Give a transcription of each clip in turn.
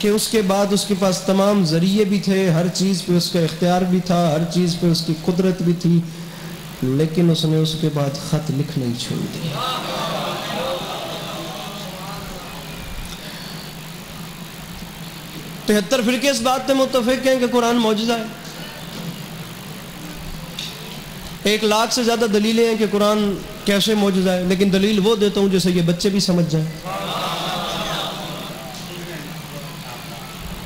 کہ اس کے بعد اس کے پاس تمام ذریعے بھی تھے، ہر چیز پہ اس کا اختیار بھی تھا، ہر چیز پہ اس کی قدرت بھی تھی، لیکن اس نے اس کے بعد خط لکھنا ہی چھوڑ دیا۔ 73 فرقے اس بات پہ متفق ہیں کہ قرآن معجزہ ہے۔ 1,00,000 سے زیادہ دلیلیں ہیں کہ قرآن کیسے معجزہ ہے، لیکن دلیل وہ دیتا ہوں جسے یہ بچے بھی سمجھ جائیں۔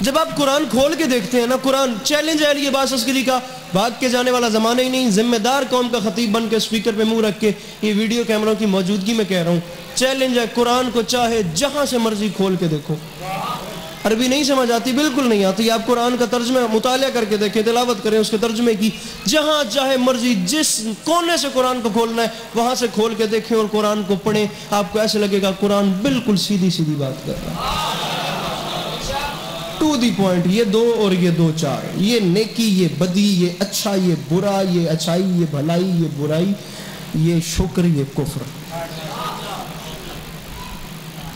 جب آپ قرآن کھول کے دیکھتے ہیں نا، قرآن چیلنج ہے علی عباس عسکری کا، بھاگ کے جانے والا زمانہ ہی نہیں، ذمہ دار قوم کا خطیب بن کے اسپیکر پہ منہ رکھ کے یہ ویڈیو کیمروں کی موجودگی میں کہہ رہا ہوں، چیلنج ہے، قرآن کو چاہے جہاں سے مرضی کھول کے دیکھو۔ عربی نہیں سمجھ آتی، بالکل نہیں آتی، آپ قرآن کا ترجمہ مطالعہ کر کے دیکھیں، تلاوت کریں اس کے ترجمے کی، جہاں چاہے مرضی جس کونے سے قرآن کو کھولنا ہے وہاں سے کھول کے دیکھیں اور قرآن کو پڑھیں، آپ کو ایسے لگے گا قرآن بالکل سیدھی سیدھی بات کر رہا ہے، ٹو دی پوائنٹ، یہ 2 اور یہ 2 4، یہ نیکی، یہ بدی، یہ اچھا، یہ برا، یہ اچھائی، یہ بھلائی، یہ برائی، یہ شکر، یہ کفر۔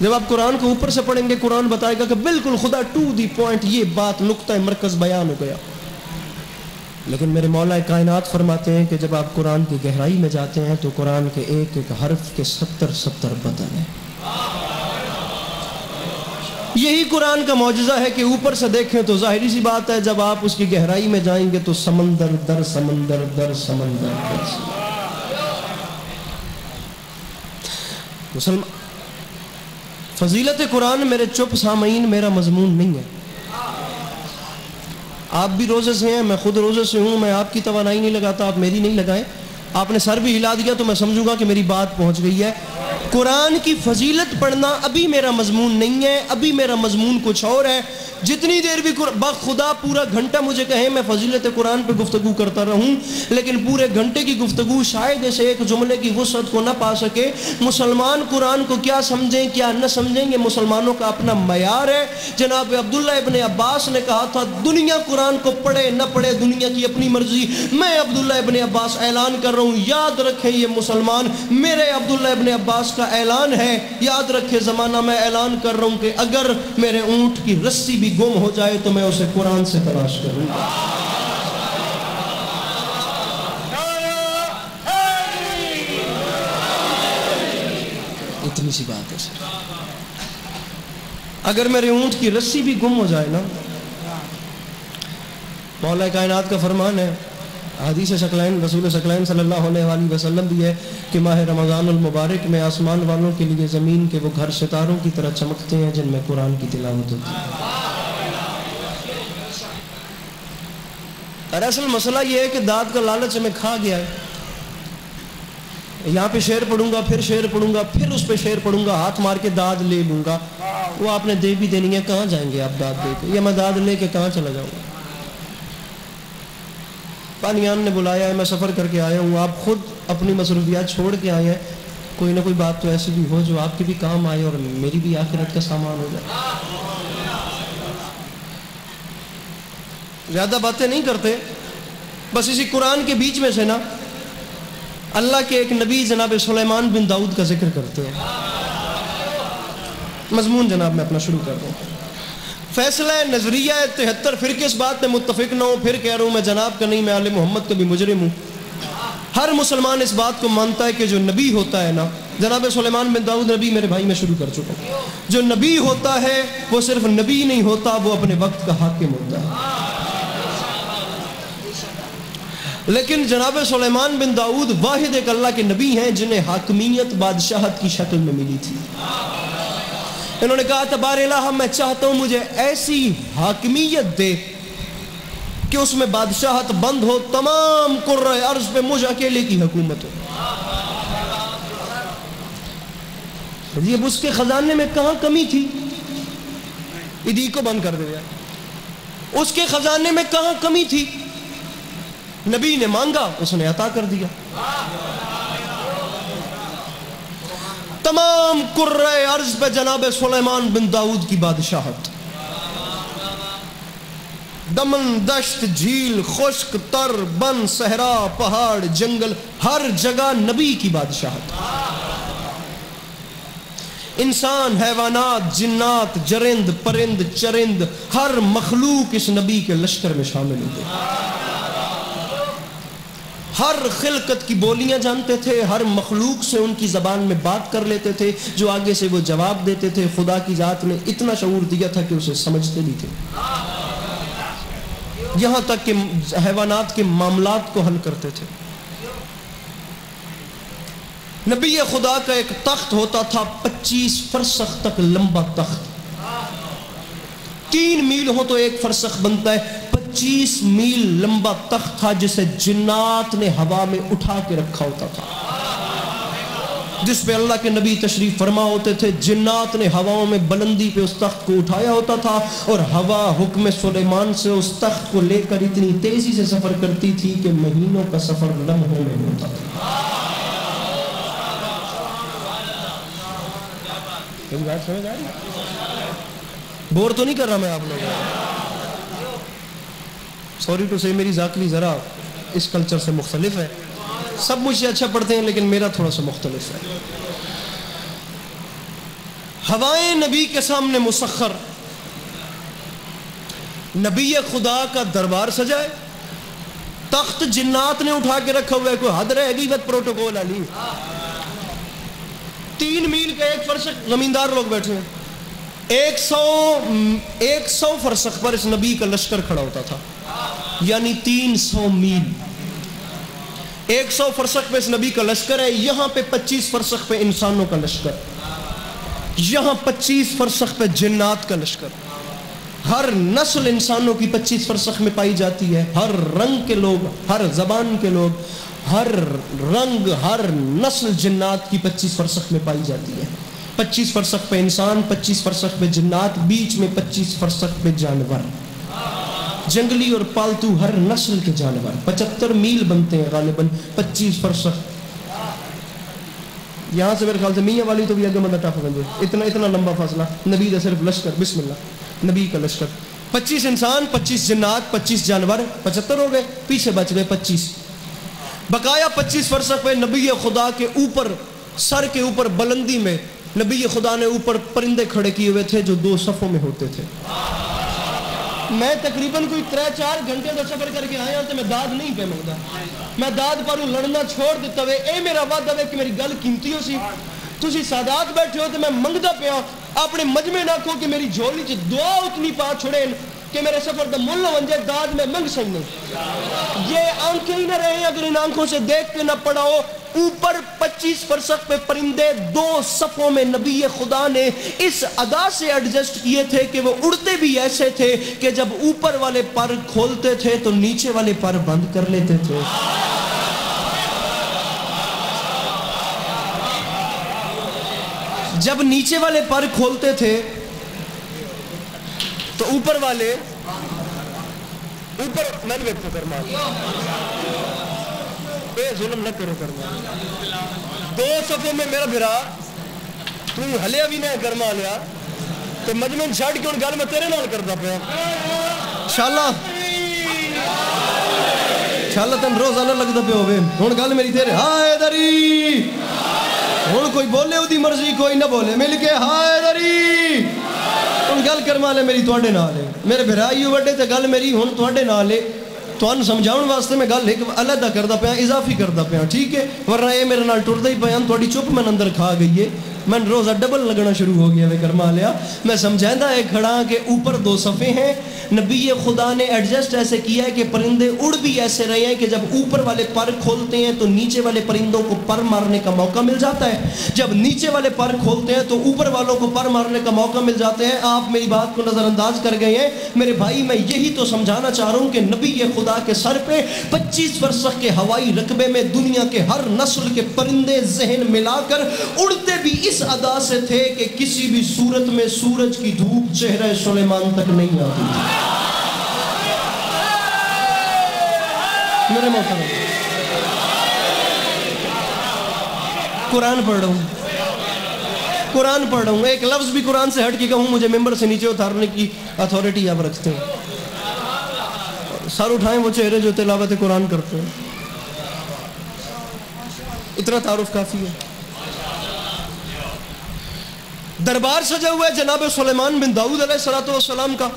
جب آپ قرآن کو اوپر سے پڑھیں گے، قرآن بتائے گا کہ بالکل خدا ٹو دی پوائنٹ یہ بات نقطہ مرکز بیان ہو گیا۔ لیکن میرے مولا کائنات فرماتے ہیں کہ جب آپ قرآن کی گہرائی میں جاتے ہیں تو قرآن کے ایک ایک حرف کے 70 بدل ہیں۔ یہی قرآن کا معجزہ ہے کہ اوپر سے دیکھیں تو ظاہری سی بات ہے، جب آپ اس کی گہرائی میں جائیں گے تو سمندر در سمندر در سمندر در سمندر۔ مسلمان فضیلت قرآن میرے چپ سامعین میرا مضمون نہیں ہے، آپ بھی روزے سے ہیں، میں خود روزے سے ہوں، میں آپ کی توانائی نہیں لگاتا، آپ میری نہیں لگائیں، آپ نے سر بھی ہلا دیا تو میں سمجھوں گا کہ میری بات پہنچ گئی ہے۔ قرآن کی فضیلت پڑھنا ابھی میرا مضمون نہیں ہے، ابھی میرا مضمون کچھ اور ہے۔ جتنی دیر بھی خدا پورا گھنٹہ مجھے کہیں میں فضیلت قرآن پہ گفتگو کرتا رہوں، لیکن پورے گھنٹے کی گفتگو شاید اسے ایک جملے کی وسعت کو نہ پا سکے۔ مسلمان قرآن کو کیا سمجھیں کیا نہ سمجھیں، یہ مسلمانوں کا اپنا معیار ہے۔ جناب عبداللہ ابن عباس نے کہا تھا دنیا قرآن کو پڑھے نہ پڑھے دنیا کی اپنی مرضی، میں عبداللہ ابن عباس اعلان کر رہا ہوں، یاد رکھیں یہ مسلمان میرے عبداللہ ابن عباس کا اعلان ہے، یاد رکھے زمانہ میں اعلان کر رہا ہوں کہ اگر میرے اونٹ کی رسی بھی گم ہو جائے تو میں اسے قرآن سے تلاش کروں گا۔ اتنی سی بات ہے سر، اگر میرے اونٹ کی رسی بھی گم ہو جائے نا، مولا کائنات کا فرمان ہے، حدیث ثقلین رسول ثقلین صلی اللہ علیہ وسلم بھی ہے کہ ماہ رمضان المبارک میں آسمان والوں کے لیے زمین کے وہ گھر ستاروں کی طرح چمکتے ہیں جن میں قرآن کی تلاوت ہوتی ہے۔ دراصل مسئلہ یہ ہے کہ داد کا لالچ میں کھا گیا ہے، یہاں پہ شعر پڑھوں گا، پھر شعر پڑھوں گا، پھر اس پہ شعر پڑھوں گا، ہاتھ مار کے داد لے لوں گا، وہ آپ نے دے بھی دینی ہے، کہاں جائیں گے آپ داد دے کے، یا میں داد لے کے کہاں چلا جاؤں گا؟ بانیان نے بلایا ہے، میں سفر کر کے آیا ہوں، آپ خود اپنی مصروفیات چھوڑ کے آئے ہیں، کوئی نہ کوئی بات تو ایسی بھی ہو جو آپ کے بھی کام آئے اور میری بھی آخرت کا سامان ہو جائے۔ زیادہ باتیں نہیں کرتے، بس اسی قرآن کے بیچ میں سے نا اللہ کے ایک نبی جناب سلیمان بن داؤد کا ذکر کرتے ہیں۔ مضمون جناب میں اپنا شروع کر دوں۔ فیصلہ نظریہ 73 فرقے اس بات میں متفق نہ ہوں، پھر کہہ رہا ہوں میں جناب کا نہیں، میں آل محمد کا بھی مجرم ہوں۔ ہر مسلمان اس بات کو مانتا ہے کہ جو نبی ہوتا ہے نا، جناب سلیمان بن داؤد نبی میرے بھائی میں شروع کر چکا ہوں، جو نبی ہوتا ہے وہ صرف نبی نہیں ہوتا، وہ اپنے وقت کا حاکم ہوتا ہے۔ لیکن جناب سلیمان بن داؤد واحد ایک اللہ کے نبی ہیں جنہیں حاکمیت بادشاہت کی شکل میں ملی تھی۔ انہوں نے کہا تبارک الہ میں چاہتا ہوں مجھے ایسی حاکمیت دے کہ اس میں بادشاہت بند ہو، تمام قرہ ارض پہ مجھ اکیلے کی حکومت ہو۔ اب اس کے خزانے میں کہاں کمی تھی؟ ادھی کو بند کر دیا۔ اس کے خزانے میں کہاں کمی تھی؟ نبی نے مانگا، اس نے عطا کر دیا۔ تمام قرہ ارض پہ جناب سلیمان بن داؤد کی بادشاہت، دمن، دشت، جھیل، خشک، تر، بن، صحرا، پہاڑ، جنگل، ہر جگہ نبی کی بادشاہت۔ انسان، حیوانات، جنات، جرند، پرند، چرند، ہر مخلوق اس نبی کے لشکر میں شامل ہوتے ہیں۔ ہر خلقت کی بولیاں جانتے تھے، ہر مخلوق سے ان کی زبان میں بات کر لیتے تھے، جو آگے سے وہ جواب دیتے تھے۔ خدا کی ذات نے اتنا شعور دیا تھا کہ اسے سمجھتے بھی تھے، یہاں تک کہ حیوانات کے معاملات کو حل کرتے تھے۔ نبی خدا کا ایک تخت ہوتا تھا 25 فرسخ تک لمبا تخت، 3 میل ہو تو 1 فرسخ بنتا ہے، 25 میل لمبا تخت تھا جسے جنات نے ہوا میں اٹھا کے رکھا ہوتا تھا، جس پہ اللہ کے نبی تشریف فرما ہوتے تھے۔ جنات نے ہواؤں میں بلندی پہ اس تخت کو اٹھایا ہوتا تھا، اور ہوا حکم سلیمان سے اس تخت کو لے کر اتنی تیزی سے سفر کرتی تھی کہ مہینوں کا سفر لمحوں میں ہوتا تھا۔ بات سمجھ آ رہی؟ بور تو نہیں کر رہا میں آپ لوگ؟ سوری ٹو سے، میری ذاکری ذرا اس کلچر سے مختلف ہے۔ سب مجھ سے اچھا پڑھتے ہیں لیکن میرا تھوڑا سا مختلف ہے۔ ہوائیں نبی کے سامنے مسخر، نبی خدا کا دربار سجائے، تخت جنات نے اٹھا کے رکھا ہوا ہے، کوئی حد رہے گی بت پروٹوکول علی۔ 3 میل کا 1 فرسخ، زمیندار لوگ بیٹھے ہیں، 100 فرسخ پر اس نبی کا لشکر کھڑا ہوتا تھا، یعنی 300 میل۔ 100 فرسخ پہ اس نبی کا لشکر ہے، یہاں پہ 25 فرسخ پہ انسانوں کا لشکر، یہاں 25 فرسخ پہ جنات کا لشکر۔ ہر نسل انسانوں کی 25 فرسخ میں پائی جاتی ہے، ہر رنگ کے لوگ، ہر زبان کے لوگ، ہر رنگ، ہر نسل جنات کی 25 فرسخ میں پائی جاتی ہے۔ 25 فرسخ پہ انسان، 25 فرسخ پہ جنات، بیچ میں 25 فرسخ پہ جانور، جنگلی اور پالتو ہر نسل کے جانور۔ 75 میل بنتے ہیں غالباً 25 فرسخ۔ یہاں سے میرے خیال سے میاں والی تو بھی اگے مدد ٹاپ گنجے، اتنا لمبا فاصلہ، نبی کا صرف لشکر، بسم اللہ، نبی کا لشکر۔ 25 انسان، 25 جنات، 25 جانور، 75 ہو گئے، پیچھے بچ گئے 25۔ بقایا 25 فرسخ پہ نبی خدا کے اوپر، سر کے اوپر بلندی میں نبی خدا نے اوپر پرندے کھڑے کیے ہوئے تھے جو 2 صفوں میں ہوتے تھے۔ میں تقریباً کوئی 3-4 گھنٹے کا سفر کر کے آیا تو میں داد نہیں پہ منگتا، میں داد پر لڑنا چھوڑ دیتا ہوئے، اے میرا وعدہ ہے کہ میری گل قیمتی ہو سی، تسی سادات بیٹھے ہو تو میں منگتا پیا، اپنے مجمع نہ کھو کہ میری جھولی چ دعا اتنی پا چھوڑے کہ میرے سفر دا مل نہ ونجے، داد میں منگ سکیں نہیں۔ یہ آنکھیں ہی نہ رہے، اگر ان آنکھوں سے دیکھ کے نہ پڑھاؤ۔ اوپر 25 فرسخ پہ پرندے 2 صفوں میں نبی خدا نے اس ادا سے ایڈجسٹ کیے تھے کہ وہ اڑتے بھی ایسے تھے کہ جب اوپر والے پر کھولتے تھے تو نیچے والے پر بند کر لیتے تھے۔ جب نیچے والے پر کھولتے تھے تو اوپر والے اوپر میں نے ویکھو کرمان بے ظلم نہ کرو کرمان 2 صفوں میں میرا بھرا تو ہلیا بھی نہ کرما لیا تو مجمع چھاڑ کے ان گل میں تیرے نال کرتا پیا انشاءاللہ تن روزانہ لگتا پہ ہوئے ہن گل میری تیرے ہائے دری ہن کوئی بولے اودی مرضی کوئی نہ بولے مل کے ہائے دری ہن گل کرما لے میری تواڈے نال ہے میرے بھرائی وڈے تے گل میری ہن تواڈے نال ہے تھانوں سمجھاؤن واسطے میں گل ایک علیحدہ کردا پیا اضافی کردا پیا ٹھیک ہے ورنہ اے میرے نال ٹردا ہی پیا تواڈی چپ میں اندر کھا گئی ہے میں روزہ ڈبل لگنا شروع ہو گیا ہے کرما لیا میں سمجھائندہ ہے کھڑا کہ اوپر 2 صفحے ہیں نبی خدا نے ایڈجسٹ ایسے کیا ہے کہ پرندے اڑ بھی ایسے رہے ہیں کہ جب اوپر والے پر کھولتے ہیں تو نیچے والے پرندوں کو پر مارنے کا موقع مل جاتا ہے جب نیچے والے پر کھولتے ہیں تو اوپر والوں کو پر مارنے کا موقع مل جاتے ہیں آپ میری بات کو نظر انداز کر گئے ہیں میرے بھائی میں یہی تو سمجھانا چاہ رہا ہوں کہ نبی خدا کے سر پہ 25 فرسخ کے ہوائی رقبے میں دنیا کے ہر نسل کے پرندے ذہن ملا کر اڑتے بھی اس ادا سے تھے کہ کسی بھی صورت میں سورج کی دھوپ چہرہ سلیمان تک نہیں آتی میرے محترم قرآن پڑھ رہا ہوں ایک لفظ بھی قرآن سے ہٹ کے کہوں مجھے ممبر سے نیچے اتارنے کی اتھارٹی آپ رکھتے ہیں سر اٹھائیں وہ چہرے جو تلاوت قرآن کرتے ہیں اتنا تعارف کافی ہے دربار سجا ہوا ہے جناب سلیمان بن داؤد علیہ السلام کا.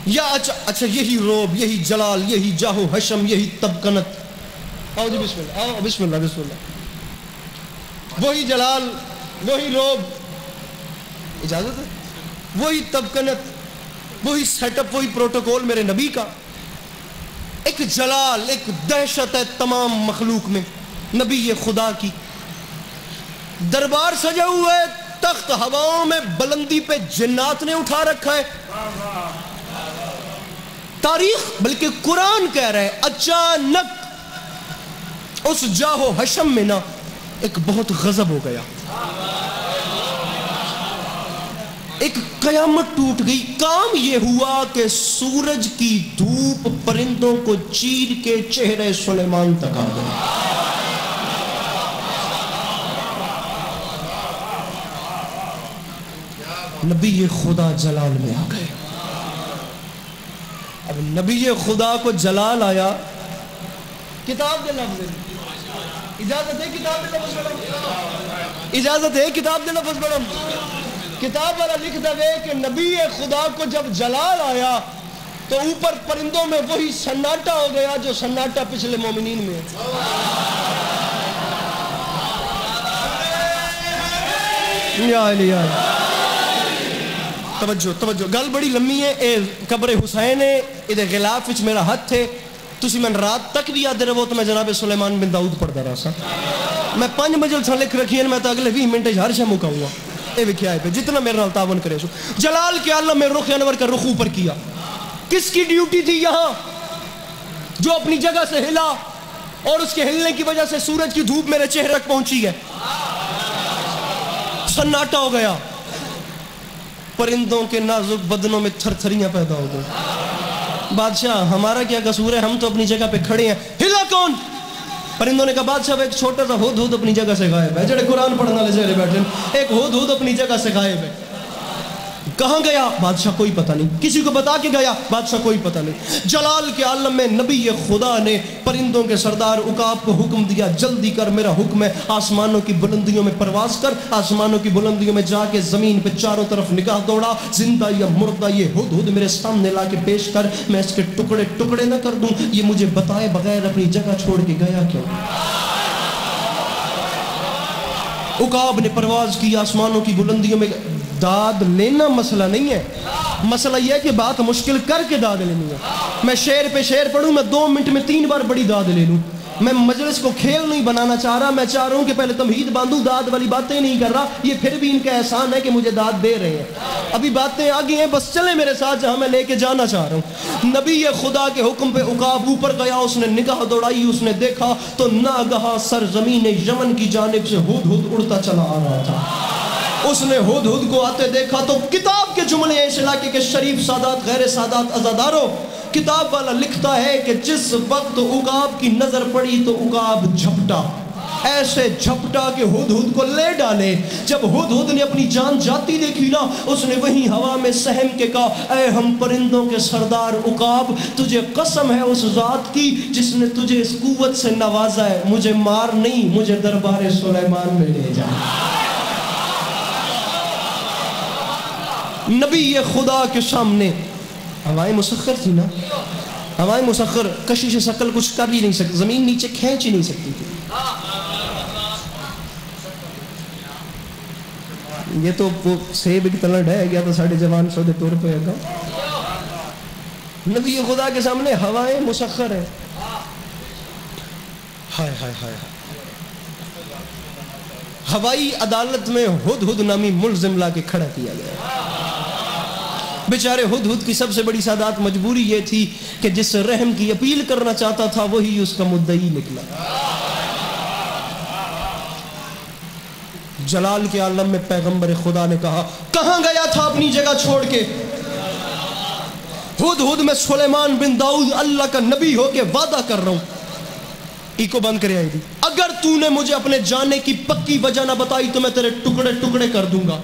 یا اچھا یہی روب، یہی جلال، یہی جاہ و حشم، یہی تبکنت. آؤ جی بسم اللہ، آؤ بسم اللہ بسم اللہ. وہی جلال، وہی روب، اجازت ہے، وہی تبکنت، وہی سیٹ اپ، وہی پروٹوکول میرے نبی کا. ایک جلال، ایک دہشت ہے تمام مخلوق میں نبی خدا کی. دربار سجا ہوا ہے، تخت ہواؤں میں بلندی پہ جنات نے اٹھا رکھا ہے. تاریخ بلکہ قرآن کہہ رہا ہے اچانک اس جاہ و حشم میں نا ایک بہت غضب ہو گیا، ایک قیامت ٹوٹ گئی. کام یہ ہوا کہ سورج کی دھوپ پرندوں کو چیر کے چہرے سلیمان تک آ گئی. نبی خدا جلال میں آ گئے. اب نبی خدا کو جلال آیا، کتاب دے لفظ اجازت ہے، کتاب دے لفظ پڑھو، اجازت ہے کتاب دے لفظ پڑھو. کتاب والا لکھ دے کہ نبی خدا کو جب جلال آیا تو اوپر پرندوں میں وہی سناٹا ہو گیا جو سناٹا پچھلے مومنین میں ہے. یا علی یا توجہ توجہ، گل بڑی لمبی ہے. اے قبر حسین ہے، ادھے غلاف وچ میرا ہاتھ ہے. تسی میں رات تک بھی یاد رہو تو میں جناب سلیمان بن داؤد پڑھتا رہا سا. میں 5 مجلساں لکھ رکھی ہیں، میں تو اگلے 20 منٹ ہر شے مکاؤں گا. اے وکھیا ہے پہ جتنا میرے نال تعاون کرے سو. جلال کے عالم میں رخ انور کا رخ اوپر کیا. کس کی ڈیوٹی تھی یہاں؟ جو اپنی جگہ سے ہلا اور اس کے ہلنے کی وجہ سے سورج کی دھوپ میرے چہرے تک پہنچی ہے. سناٹا ہو گیا، پرندوں کے نازک بدنوں میں تھر تھریاں پیدا ہو گئی. بادشاہ ہمارا کیا قصور ہے، ہم تو اپنی جگہ پہ کھڑے ہیں. ہلا کون؟ پرندوں نے کہا بادشاہ ایک چھوٹا سا ہدہد اپنی جگہ سے غائب ہے. جڑے قرآن پڑھنے والے چہرے بیٹھے، ایک ہدہد اپنی جگہ سے غائب ہے. کہاں گیا؟ بادشاہ کوئی پتہ نہیں. کسی کو بتا کے گیا؟ بادشاہ کوئی پتہ نہیں. جلال کے عالم میں نبی خدا نے پرندوں کے سردار عقاب کو حکم دیا، جلدی کر، میرا حکم ہے، آسمانوں کی بلندیوں میں پرواز کر، آسمانوں کی بلندیوں میں جا کے زمین پہ چاروں طرف نگاہ دوڑا، زندہ یا مردہ یہ ہدہد میرے سامنے لا کے پیش کر، میں اس کے ٹکڑے ٹکڑے نہ کر دوں. یہ مجھے بتائے بغیر اپنی جگہ چھوڑ کے گیا کیوں؟ عقاب نے پرواز کی آسمانوں کی بلندیوں میں. داد لینا مسئلہ نہیں ہے، مسئلہ یہ ہے کہ بات مشکل کر کے داد لینی ہے. میں شعر پہ شعر پڑھوں، میں 2 منٹ میں 3 بار بڑی داد لے لوں. میں مجلس کو کھیل نہیں بنانا چاہ رہا، میں چاہ رہا ہوں کہ پہلے تمہید باندھوں، داد والی باتیں نہیں کر رہا. یہ پھر بھی ان کا احسان ہے کہ مجھے داد دے رہے ہیں. ابھی باتیں آگے ہیں، بس چلیں میرے ساتھ جہاں میں لے کے جانا چاہ رہا ہوں. نبی خدا کے حکم پہ عقاب اوپر گیا، اس نے نگاہ دوڑائی، اس نے دیکھا تو ناگہاں سرزمین یمن کی جانب سے ہدہد اڑتا چلا آ رہا تھا. اس نے ہدہد کو آتے دیکھا تو کتاب کے جملے ہیں اس علاقے کے شریف سادات غیر سادات عزاداروں. کتاب والا لکھتا ہے کہ جس وقت عقاب کی نظر پڑی تو عقاب جھپٹا، ایسے جھپٹا کہ ہدہد کو لے ڈالے. جب ہدہد نے اپنی جان جاتی دیکھی نا، اس نے وہیں ہوا میں سہم کے کہا، اے ہم پرندوں کے سردار عقاب، تجھے قسم ہے اس ذات کی جس نے تجھے اس قوت سے نوازا ہے، مجھے مار نہیں، مجھے دربار سلیمان میں لے جا. نبی خدا کے سامنے ہوائیں مسخر تھی نا، ہوائیں مسخر، کشش ثقل کچھ کر ہی نہیں سکتی، زمین نیچے کھینچ ہی نہیں سکتی تھی. یہ تو وہ سیب ایک تلڑ ہے گیا تو ساڑھے جوان سودے طور پہ ہے گا. نبی خدا کے سامنے ہوائیں مسخر ہیں. ہائے ہائے ہائے، ہوائی عدالت میں ہدہد نامی ملزم لا کے کھڑا کیا گیا. بیچارے ہدہد کی سب سے بڑی سادات مجبوری یہ تھی کہ جس رحم کی اپیل کرنا چاہتا تھا وہی اس کا مدعی نکلا. جلال کے عالم میں پیغمبر خدا نے کہا، کہاں گیا تھا اپنی جگہ چھوڑ کے؟ ہدہد میں سلیمان بن داؤد اللہ کا نبی ہو کے وعدہ کر رہا ہوں. ایکو بند کرے آئی تھی، اگر تو نے مجھے اپنے جانے کی پکی وجہ نہ بتائی تو میں تیرے ٹکڑے ٹکڑے کر دوں گا.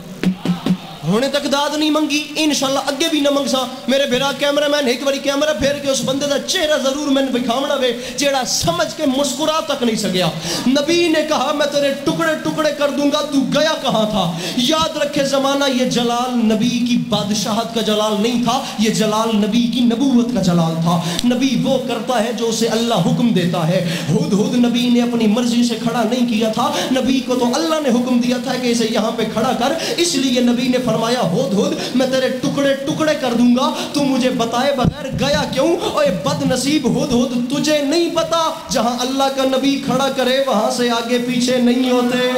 ہونے تک داد نہیں منگی، انشاءاللہ اگے بھی نہ منگسا۔ میرے بھرا کیمرہ مین ایک باری کیمرہ پھیر کے اس بندے دا چہرہ ضرور میں دکھاونا وے جیڑا سمجھ کے مسکرا تک نہیں سکیا۔ نبی نے کہا میں تیرے ٹکڑے ٹکڑے کر دوں گا، تو گیا کہاں تھا؟ یاد رکھے زمانہ یہ جلال نبی کی بادشاہت کا جلال نہیں تھا، یہ جلال نبی کی نبوت کا جلال تھا۔ نبی وہ کرتا ہے جو اسے اللہ حکم دیتا ہے۔ ہدہد نبی نے اپنی مرضی سے کھڑا نہیں کیا تھا، نبی کو تو اللہ نے حکم دیا تھا کہ اسے یہاں پہ کھڑا کر، اس لیے نبی نے فرمایا ہدہد میں تیرے ٹکڑے ٹکڑے کر دوں گا، تو مجھے بتائے بغیر گیا کیوں؟ اوے بد نصیب ہدہد، تجھے نہیں پتا جہاں اللہ کا نبی کھڑا کرے وہاں سے آگے پیچھے نہیں ہوتے۔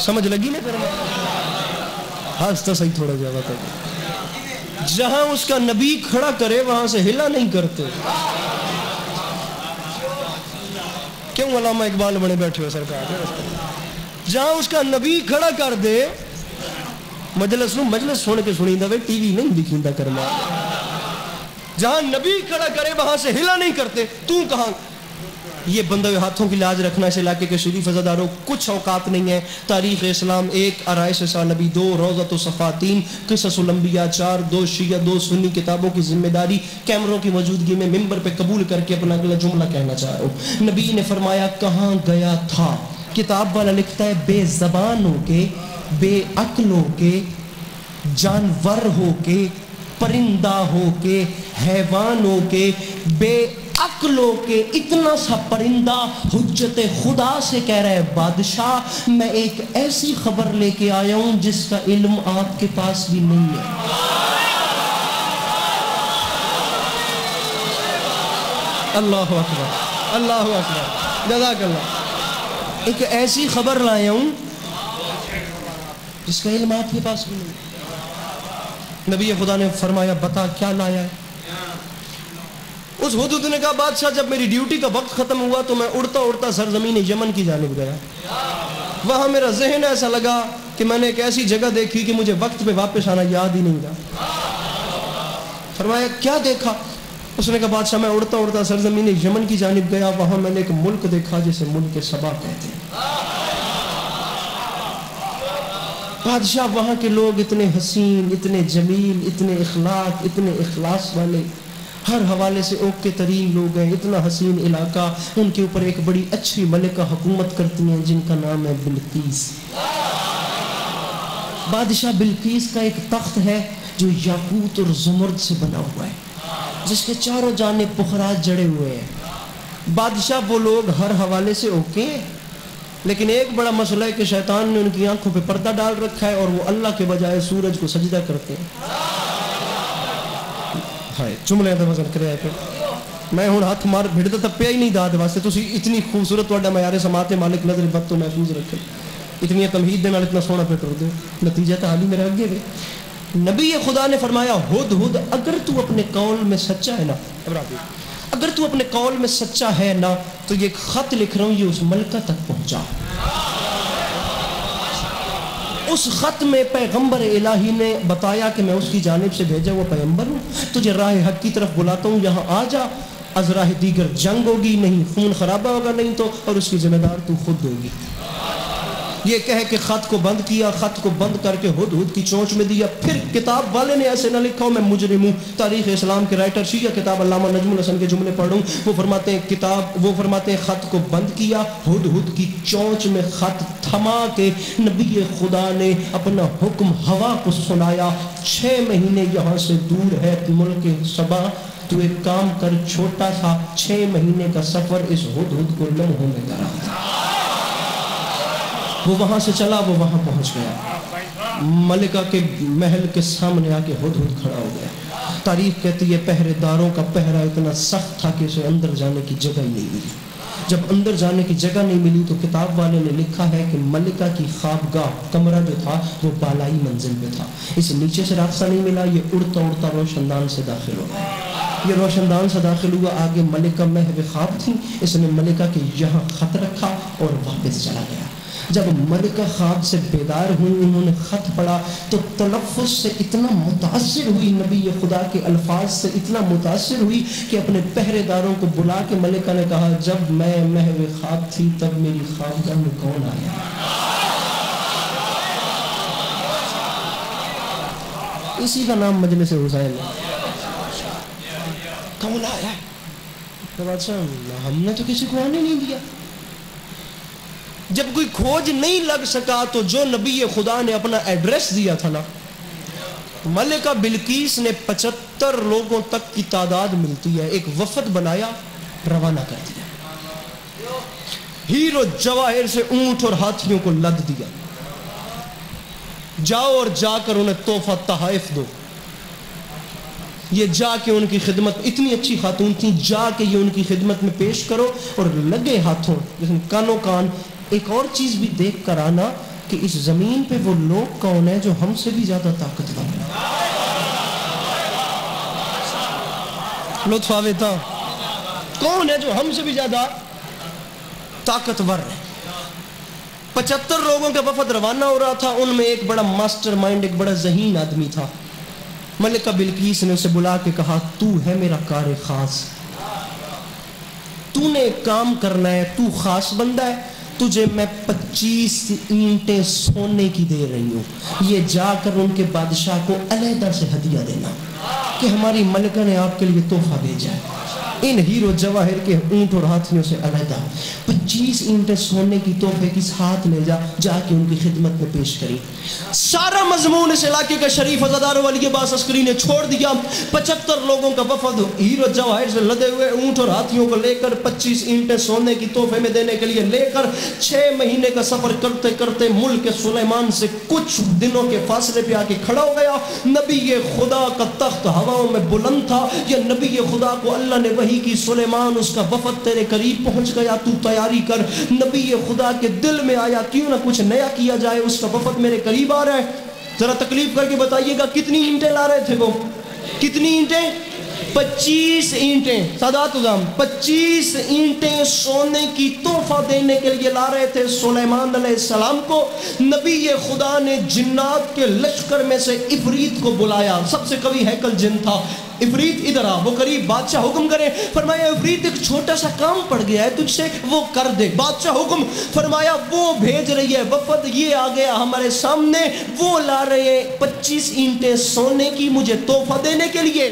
سمجھ لگی نا پھر ہنستا صحیح تھوڑا زیادہ تھا۔ جہاں اس کا نبی کھڑا کرے وہاں سے ہلا نہیں کرتے۔ کیوں علامہ اقبال بنے بیٹھے ہو سرکار؟ جہاں اس کا نبی کھڑا کر دے، مجلس سن کے سنی دا وے، ٹی وی نہیں دکھیندا کرنا۔ جہاں نبی کھڑا کرے وہاں سے ہلا نہیں کرتے، تو کہاں؟ یہ بندہ ہاتھوں کی لاج رکھنا اس علاقے کے شریف عزاداروں کچھ اوقات نہیں ہے۔ تاریخ اسلام 1، آرائش نبی 2، روضۃ الصفا 3، قصص الانبیاء 4، 2 شیعہ 2 سنی کتابوں کی ذمہ داری کیمروں کی موجودگی میں ممبر پہ قبول کر کے اپنا اگلا جملہ کہنا چاہ رہا ہوں۔ نبی نے فرمایا کہاں گیا تھا؟ کتاب والا لکھتا ہے بے زبان ہو کے، بے عقل ہو کے، جانور ہو کے، پرندہ ہو کے، حیوان ہو کے، بے عقلوں کے اتنا سا پرندہ حجت خدا سے کہہ رہا ہے بادشاہ میں ایک ایسی خبر لے کے آیا ہوں جس کا علم آپ کے پاس بھی نہیں ہے۔ اللہ اکبر، اللہ اکبر، جزاک اللہ۔ ایک ایسی خبر لایا ہوں جس کا علم آپ کے پاس بھی نہیں ہے۔ نبی خدا نے فرمایا بتا کیا لایا ہے؟ اس ہدہد نے کہا بادشاہ جب میری ڈیوٹی کا وقت ختم ہوا تو میں اڑتا اڑتا سرزمین یمن کی جانب گیا۔ وہاں میرا ذہن ایسا لگا کہ میں نے ایک ایسی جگہ دیکھی کہ مجھے وقت پہ واپس آنا یاد ہی نہیں رہا۔ فرمایا کیا دیکھا؟ اس نے کہا بادشاہ میں اڑتا اڑتا سرزمین یمن کی جانب گیا، وہاں میں نے ایک ملک دیکھا جسے ملک سبا کہتے ہیں۔ بادشاہ وہاں کے لوگ اتنے حسین، اتنے جمیل، اتنے اخلاق، اتنے اخلاص والے، ہر حوالے سے اوکے ترین لوگ ہیں، اتنا حسین علاقہ۔ ان کے اوپر ایک بڑی اچھی ملکہ حکومت کرتی ہیں جن کا نام ہے بلقیس۔ بادشاہ بلقیس کا ایک تخت ہے جو یاقوت اور زمرد سے بنا ہوا ہے، جس کے چاروں جانب پخرات جڑے ہوئے ہیں۔ بادشاہ وہ لوگ ہر حوالے سے اوکے ہیں، لیکن ایک بڑا مسئلہ ہے کہ شیطان نے ان کی آنکھوں پہ پردہ ڈال رکھا ہے اور وہ اللہ کے بجائے سورج کو سجدہ کرتے ہیں۔ جملے کا وزن کرے پہ میں ہوں ہاتھ مار بھڑتا تب پہ ہی نہیں داد واسطے تسی اتنی خوبصورت واڈا معیار سماعت مالک نظر بد تو محفوظ رکھے، اتنی تمہید دے نال اتنا سونا پہ کر دو، نتیجہ تو حالی میرا اگے گئے۔ نبی خدا نے فرمایا ہدہد اگر تو اپنے قول میں سچا ہے نا، اگر تو اپنے قول میں سچا ہے نا تو یہ خط لکھ رہا ہوں، یہ اس ملکہ تک پہنچا۔ اس خط میں پیغمبر الہی نے بتایا کہ میں اس کی جانب سے بھیجا ہوا پیغمبر ہوں، تجھے راہ حق کی طرف بلاتا ہوں، یہاں آ جا، از راہ دیگر جنگ ہوگی نہیں، خون خرابہ ہوگا نہیں تو، اور اس کی ذمہ دار تو خود ہوگی۔ یہ کہہ کے خط کو بند کیا، خط کو بند کر کے ہدہد کی چونچ میں دیا۔ پھر کتاب والے نے ایسے نہ لکھا ہو میں مجرم ہوں، تاریخ اسلام کے رائٹر شیعہ کتاب علامہ نجم الحسن کے جملے پڑھوں، وہ فرماتے ہیں خط کو بند کیا، ہدہد کی چونچ میں خط تھما کے نبی خدا نے اپنا حکم ہوا کو سنایا، 6 مہینے یہاں سے دور ہے ملک سبا، تو ایک کام کر، چھوٹا سا 6 مہینے کا سفر اس ہدہد کو لمحوں میں کرا۔ وہ وہاں سے چلا، وہ وہاں پہنچ گیا، ملکہ کے محل کے سامنے آ کے ہدہد کھڑا ہو گیا۔ تاریخ کہتی ہے پہرے داروں کا پہرا اتنا سخت تھا کہ اسے اندر جانے کی جگہ ہی نہیں ملی۔ جب اندر جانے کی جگہ نہیں ملی تو کتاب والے نے لکھا ہے کہ ملکہ کی خوابگاہ کمرہ جو تھا وہ بالائی منزل پہ تھا، اسے نیچے سے راستہ نہیں ملا، یہ اڑتا اڑتا روشندان سے داخل ہو گیا۔ یہ روشندان سے داخل ہوا، آگے ملکہ محو خواب تھی، اس نے ملکہ کے یہاں خط رکھا اور واپس چلا گیا۔ جب ملکہ خواب سے بیدار ہوئی، انہوں نے خط پڑھا تو تلفظ سے اتنا متاثر ہوئی، نبی خدا کے الفاظ سے اتنا متاثر ہوئی کہ اپنے پہرے داروں کو بلا کے ملکہ نے کہا جب میں محو خواب تھی تب میری خوابگاہ میں کون آیا؟ اسی کا نام مجلس حسین ہے۔ کون آیا؟ تو بادشاہ ہم نے تو کسی کو آنے نہیں دیا۔ جب کوئی کھوج نہیں لگ سکا تو جو نبی خدا نے اپنا ایڈریس دیا تھا نا، ملکہ بلقیس نے 75 لوگوں تک کی تعداد ملتی ہے، ایک وفد بنایا، روانہ کر دیا، ہیرو جواہر سے اونٹ اور ہاتھیوں کو لد دیا، جاؤ اور جا کر انہیں تحفہ تحائف دو۔ یہ جا کے ان کی خدمت، اتنی اچھی خاتون تھی، جا کے یہ ان کی خدمت میں پیش کرو اور لگے ہاتھوں جیسے کانوں کان ایک اور چیز بھی دیکھ کر آنا کہ اس زمین پہ وہ لوگ کون ہیں جو ہم سے بھی زیادہ طاقتور ہیں۔ لطف آوے تھا، کون ہے جو ہم سے بھی زیادہ طاقتور ہے؟ 75 لوگوں کا وفد روانہ ہو رہا تھا، ان میں ایک بڑا ماسٹر مائنڈ، ایک بڑا ذہین آدمی تھا۔ ملکہ بلقیس نے اسے بلا کے کہا تو ہے میرا کار خاص، تو نے ایک کام کرنا ہے، تو خاص بندہ ہے، تجھے میں 25 اینٹیں سونے کی دے رہی ہوں، یہ جا کر ان کے بادشاہ کو علیحدہ سے ہدیہ دینا کہ ہماری ملکہ نے آپ کے لیے تحفہ بھیجا ہے۔ ان ہیرو جواہر کے اونٹ اور ہاتھیوں سے علیحدہ 25 اینٹیں سونے کی تحفے کی ساتھ لے جا کے ان کی خدمت میں پیش کری۔ سارا مضمون اس علاقے کا شریف عزادار ولی عباس عسکری نے چھوڑ دیا۔ 75 لوگوں کا وفد ہیرو جواہر سے لدے ہوئے اونٹ اور ہاتھیوں کو لے کر 25 اینٹیں سونے کی تحفے میں دینے کے لیے لے کر 6 مہینے کا سفر کرتے کرتے ملک سلیمان سے کچھ دنوں کے فاصلے پہ آ کے کھڑا ہو گیا۔ نبی خدا کا تخت ہواؤں میں بلند تھا، یہ نبی خدا کو اللہ نے وحی کی سلیمان اس کا وفد تیرے قریب پہنچ گیا، تو تیاری کر۔ نبی خدا کے دل میں آیا کیوں نہ کچھ نیا کیا جائے، اس کا وفد میرے قریب آ رہا ہے، ذرا تکلیف کر کے بتائیے گا کتنی اینٹیں لا رہے تھے وہ؟ کتنی اینٹیں؟ 25 اینٹیں۔ سادات عظام 25 اینٹیں سونے کی تحفہ دینے کے لیے لا رہے تھے سلیمان علیہ السلام کو۔ نبی خدا نے جنات کے لشکر میں سے عفریت کو بلایا، سب سے قوی ہیکل جن تھا۔ عفریت ادھر آ، وہ قریب بادشاہ حکم کرے، فرمایا عفریت ایک چھوٹا سا کام پڑ گیا ہے تجھ سے، وہ کر دے۔ بادشاہ حکم فرمایا وہ بھیج رہی ہے وفد، یہ آ گیا ہمارے سامنے، وہ لا رہے ہیں 25 اینٹیں سونے کی مجھے تحفہ دینے کے لیے۔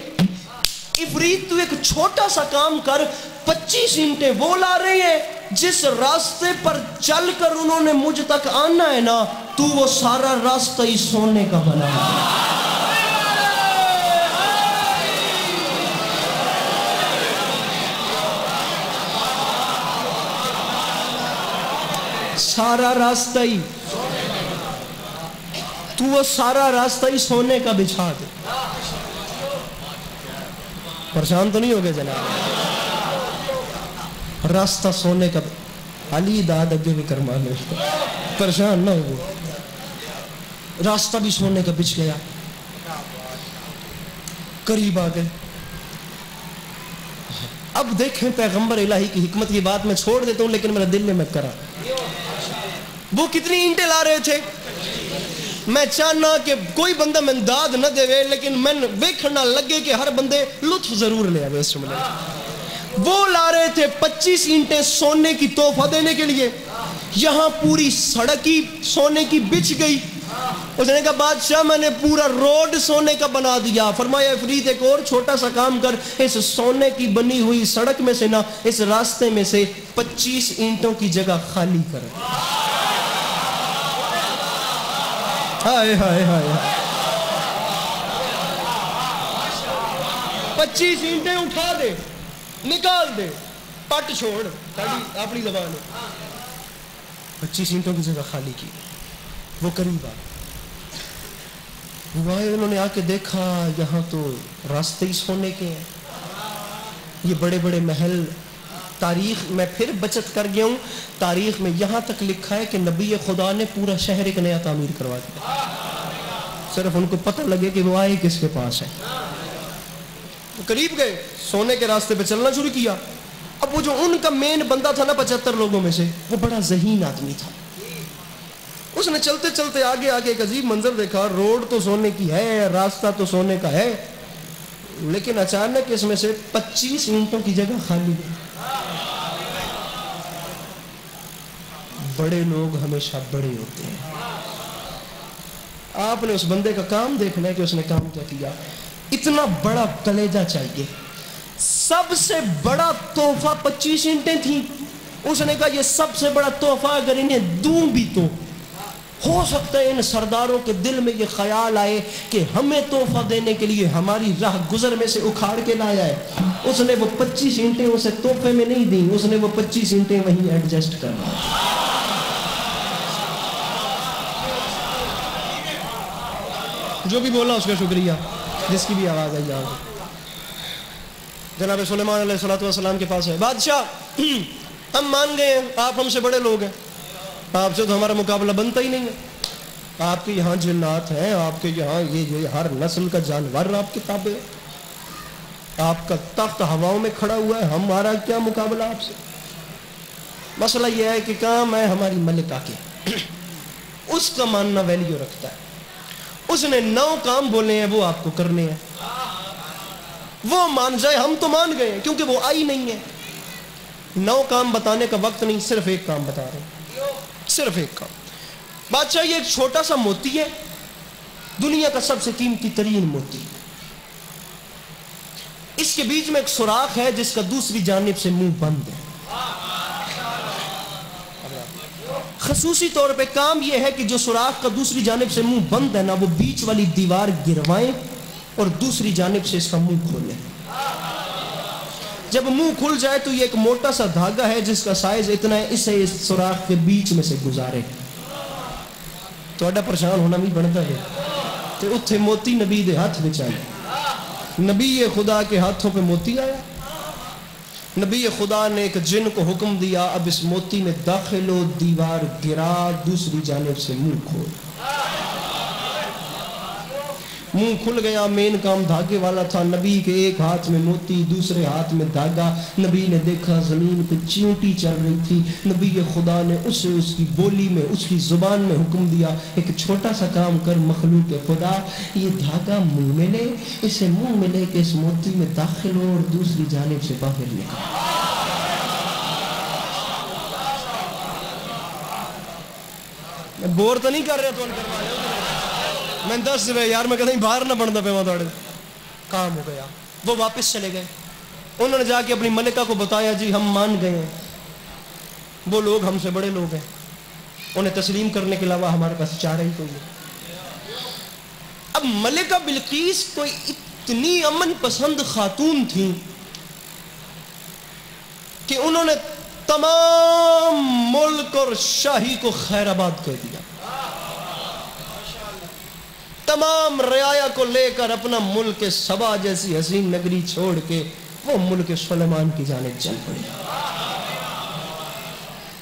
عفریت تو ایک چھوٹا سا کام کر، 25 اینٹیں وہ لا رہے ہیں، جس راستے پر چل کر انہوں نے مجھ تک آنا ہے نا، تو وہ سارا راستہ ہی سونے کا بنا ہے۔ سارا راستہ ہی تو وہ سارا راستہ ہی سونے کا بچھا دے۔ پریشان تو نہیں ہو گئے جناب؟ راستہ سونے کا، علی داد اگے بھی کرمان ہے، پریشان نہ ہو گئے، راستہ بھی سونے کا بچھ گیا، قریب آ گئے۔ اب دیکھیں پیغمبر الہی کی حکمت، یہ بات میں چھوڑ دیتا ہوں لیکن میرا دل میں کرا، وہ کتنی اینٹیں لا رہے تھے؟ میں چاہنا کہ کوئی بندہ میں داد نہ دے لیکن میں ویکھنا لگے کہ ہر بندے لطف ضرور لے آئے اس جملے۔ وہ لا رہے تھے 25 اینٹیں سونے کی تحفہ دینے کے لیے، یہاں پوری سڑک ہی سونے کی بچ گئی۔ اس نے کہا بادشاہ میں نے پورا روڈ سونے کا بنا دیا۔ فرمایا عفریت ایک اور چھوٹا سا کام کر، اس سونے کی بنی ہوئی سڑک میں سے نا، اس راستے میں سے 25 اینٹوں کی جگہ خالی کر۔ ہائے ہائے ہائے، 25 اینٹیں اٹھا دے، نکال دے، پٹ چھوڑ، اپنی زبان ہے، 25 اینٹوں کی جگہ خالی کی۔ وہ قریب آئے، انہوں نے آ کے دیکھا یہاں تو راستے ہی سونے کے ہیں، یہ بڑے بڑے محل۔ تاریخ میں پھر بچت کر گیا ہوں، تاریخ میں یہاں تک لکھا ہے کہ نبی خدا نے پورا شہر ایک نیا تعمیر کروا دیا، صرف ان کو پتہ لگے کہ وہ آئے کس کے پاس ہے۔ وہ قریب گئے، سونے کے راستے پہ چلنا شروع کیا۔ اب وہ جو ان کا مین بندہ تھا نا 75 لوگوں میں سے، وہ بڑا ذہین آدمی تھا، اس نے چلتے چلتے آگے آگے ایک عجیب منظر دیکھا. روڈ تو سونے کی ہے, راستہ تو سونے کا ہے, لیکن اچانک اس میں سے 25 اینٹوں کی جگہ خالی ہے. بڑے لوگ ہمیشہ بڑے ہوتے ہیں. آپ نے اس بندے کا کام دیکھنا ہے کہ اس نے کام کیا کیا. اتنا بڑا کلیجہ چاہیے. سب سے بڑا تحفہ 25 اینٹیں تھیں. اس نے کہا یہ سب سے بڑا تحفہ اگر انہیں دوں بھی تو ہو سکتا ہے ان سرداروں کے دل میں یہ خیال آئے کہ ہمیں تحفہ دینے کے لیے ہماری راہ گزر میں سے اکھاڑ کے لایا ہے. اس نے وہ 25 اینٹیں اسے تحفے میں نہیں دیں, اس نے وہ 25 اینٹیں وہیں ایڈجسٹ کرنا. جو بھی بولا اس کا شکریہ, جس کی بھی آواز آئی جاؤ. جناب سلیمان علیہ السلام کے پاس ہے, بادشاہ ہم مان گئے ہیں آپ ہم سے بڑے لوگ ہیں, آپ سے تو ہمارا مقابلہ بنتا ہی نہیں ہے. آپ کے یہاں جنات ہیں, آپ کے یہاں یہ ہر نسل کا جانور آپ کے تابع ہے, آپ کا تخت ہواؤں میں کھڑا ہوا ہے, ہمارا کیا مقابلہ آپ سے. مسئلہ یہ ہے کہ کام ہے ہماری ملکہ کے, اس کا ماننا ویلیو رکھتا ہے. اس نے 9 کام بولے ہیں وہ آپ کو کرنے ہیں. وہ مان جائے ہم تو مان گئے کیونکہ وہ آئی نہیں ہے. 9 کام بتانے کا وقت نہیں, صرف 1 کام بتا رہے ہیں, صرف 1 کام. بادشاہ یہ ایک چھوٹا سا موتی ہے, دنیا کا سب سے قیمتی ترین موتی. اس کے بیچ میں ایک سوراخ ہے جس کا دوسری جانب سے منہ بند ہے. خصوصی طور پہ کام یہ ہے کہ جو سوراخ کا دوسری جانب سے منہ بند ہے نا, وہ بیچ والی دیوار گروائیں اور دوسری جانب سے اس کا منہ کھولیں. جب منہ کھل جائے تو یہ ایک موٹا سا دھاگا ہے جس کا سائز اتنا ہے, اسے اس سوراخ کے بیچ میں سے گزارے. تو اڈا پریشان ہونا بھی بنتا ہے کہ اتھے موتی نبی دے ہاتھ میں چاہیے. نبی خدا کے ہاتھوں پہ موتی آیا. نبی خدا نے ایک جن کو حکم دیا, اب اس موتی میں داخل ہو, دیوار گرا, دوسری جانب سے منہ کھول. منہ کھل گیا. مین کام دھاگے والا تھا. نبی کے ایک ہاتھ میں موتی, دوسرے ہاتھ میں دھاگا. نبی نے دیکھا زمین پہ چیونٹی چل رہی تھی. نبی خدا نے اسے اس کی بولی میں, اس کی زبان میں حکم دیا, ایک چھوٹا سا کام کر مخلوق خدا, یہ دھاگا منہ میں لے, اسے منہ میں لے کے اس موتی میں داخل ہو اور دوسری جانب سے باہر نکل. میں بور تو نہیں کر رہا تو میں 10 رہے یار, میں کہیں باہر نہ بنتا پہ وہاں توڑے. کام ہو گیا. وہ واپس چلے گئے. انہوں نے جا کے اپنی ملکہ کو بتایا, جی ہم مان گئے ہیں, وہ لوگ ہم سے بڑے لوگ ہیں, انہیں تسلیم کرنے کے علاوہ ہمارے پاس چارہ ہی کوئی نہیں. اب ملکہ بلقیس کوئی اتنی امن پسند خاتون تھی کہ انہوں نے تمام ملک اور شاہی کو خیر آباد کر دیا. تمام رعایا کو لے کر اپنا ملک سبا جیسی حسین نگری چھوڑ کے وہ ملک سلیمان کی جانب چل پڑی.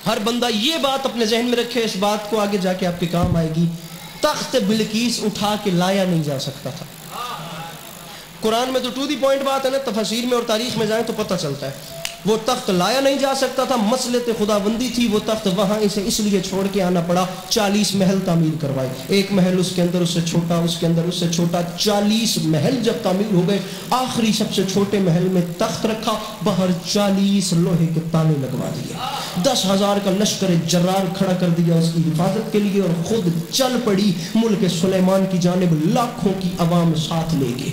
ہر بندہ یہ بات اپنے ذہن میں رکھے, اس بات کو آگے جا کے آپ کے کام آئے گی. تخت بلقیس اٹھا کے لایا نہیں جا سکتا تھا. قرآن میں تو ٹو دی پوائنٹ بات ہے نا, تفاسیر میں اور تاریخ میں جائیں تو پتہ چلتا ہے. وہ تخت لایا نہیں جا سکتا تھا, مسلط خدا بندی تھی. وہ تخت وہاں اسے اس لیے چھوڑ کے آنا پڑا. 40 محل تعمیر کروائے, ایک محل اس کے اندر اس سے چھوٹا, اس کے اندر اس سے چھوٹا, 40 محل جب تعمیر ہو گئے, آخری سب سے چھوٹے محل میں تخت رکھا, باہر 40 لوہے کے تالے لگوا دیے, 10,000 کا لشکر جرار کھڑا کر دیا اس کی حفاظت کے لیے, اور خود چل پڑی ملک سلیمان کی جانب, لاکھوں کی عوام ساتھ لے کے.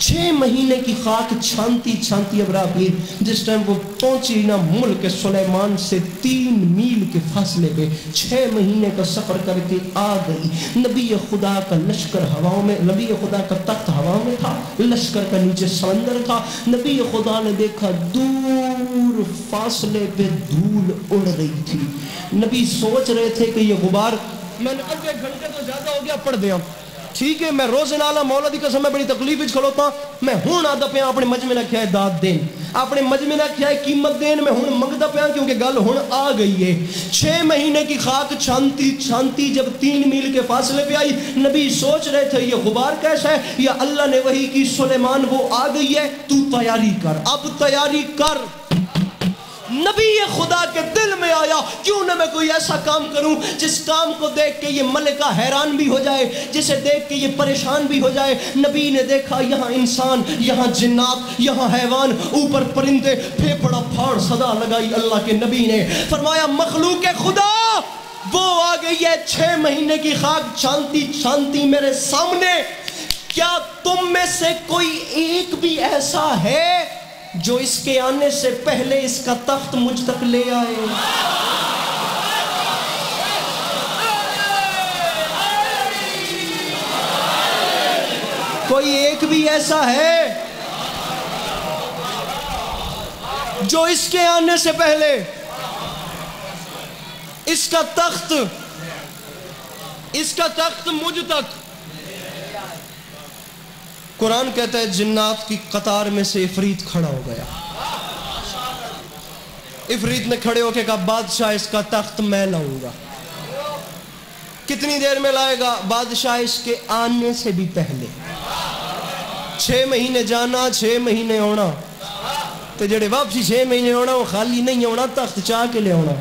6 مہینے کی خاک چھانتی چھانتی ابراہیم جس ٹائم وہ پہنچی نا ملک سلیمان سے 3 میل کے فاصلے پہ, 6 مہینے کا سفر کر کے آ گئی. نبی خدا کا لشکر ہواؤں میں, نبی خدا کا تخت ہواؤں میں تھا, لشکر کا نیچے سمندر تھا. نبی خدا نے دیکھا دور فاصلے پہ دھول اڑ رہی تھی. نبی سوچ رہے تھے کہ یہ غبار, میں نے اب 1 گھنٹے تو زیادہ ہو گیا, پڑھ دیا ٹھیک ہے, میں روز نالا مولا دی قسم میں بڑی تکلیف وچ کھلوتا, میں ہن آدا پیا اپنے مجمع نہ کیا داد دین, اپنے مجمع نہ کیا قیمت دین, میں ہن منگدا پیا کیونکہ گل ہن آ گئی ہے. 6 مہینے کی خاک چھانتی چھانتی جب 3 میل کے فاصلے پہ آئی, نبی سوچ رہے تھے یہ غبار کیسا ہے, یا اللہ نے وحی کی سلیمان وہ آ گئی ہے, تو تیاری کر, اب تیاری کر. نبی خدا کے دل میں آیا کیوں نہ میں کوئی ایسا کام کروں جس کام کو دیکھ کے یہ ملکہ حیران بھی ہو جائے, جسے دیکھ کے یہ پریشان بھی ہو جائے. نبی نے دیکھا یہاں انسان, یہاں جنات, یہاں حیوان, اوپر پرندے, پھیپھڑا پھاڑ صدا لگائی. اللہ کے نبی نے فرمایا مخلوق خدا وہ آ گئی ہے 6 مہینے کی خاک چھانتی چھانتی میرے سامنے, کیا تم میں سے کوئی ایک بھی ایسا ہے جو اس کے آنے سے پہلے اس کا تخت مجھ تک لے آئے؟ کوئی ایک بھی ایسا ہے جو اس کے آنے سے پہلے اس کا تخت مجھ تک. قرآن کہتا ہے جنات کی قطار میں سے عفریت کھڑا ہو گیا. عفریت نے کھڑے ہو کے کہا بادشاہ اس کا تخت میں لاؤں گا. کتنی دیر میں لائے گا؟ بادشاہ اس کے آنے سے بھی پہلے. 6 مہینے جانا 6 مہینے ہونا, تو جڑے واپسی 6 مہینے ہونا وہ خالی نہیں ہونا, تخت چاہ کے لے ہونا.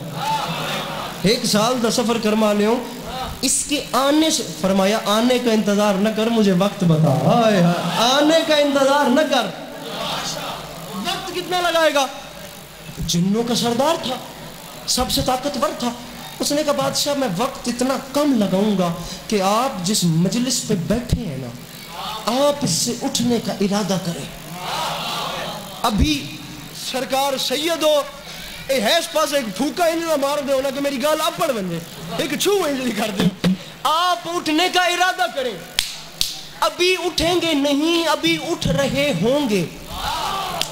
1 سال دا سفر کرما لے ہوں. اس کے آنے سے فرمایا آنے کا انتظار نہ کر, مجھے وقت بتا. آنے کا انتظار نہ کر, وقت کتنا لگائے گا؟ جنوں کا سردار تھا, سب سے طاقتور تھا. اس نے کہا بادشاہ میں وقت اتنا کم لگاؤں گا کہ آپ جس مجلس پہ بیٹھے ہیں نا آپ اس سے اٹھنے کا ارادہ کریں. ابھی سرکار سید ہو ایس پاس ایک پھوکا انجلہ مار دے ہونا کہ میری گال اپڑ بن جائے, ایک چھو انجلی کر دے. آپ اٹھنے کا ارادہ کریں. ابھی اٹھیں گے نہیں, ابھی اٹھ رہے ہوں گے.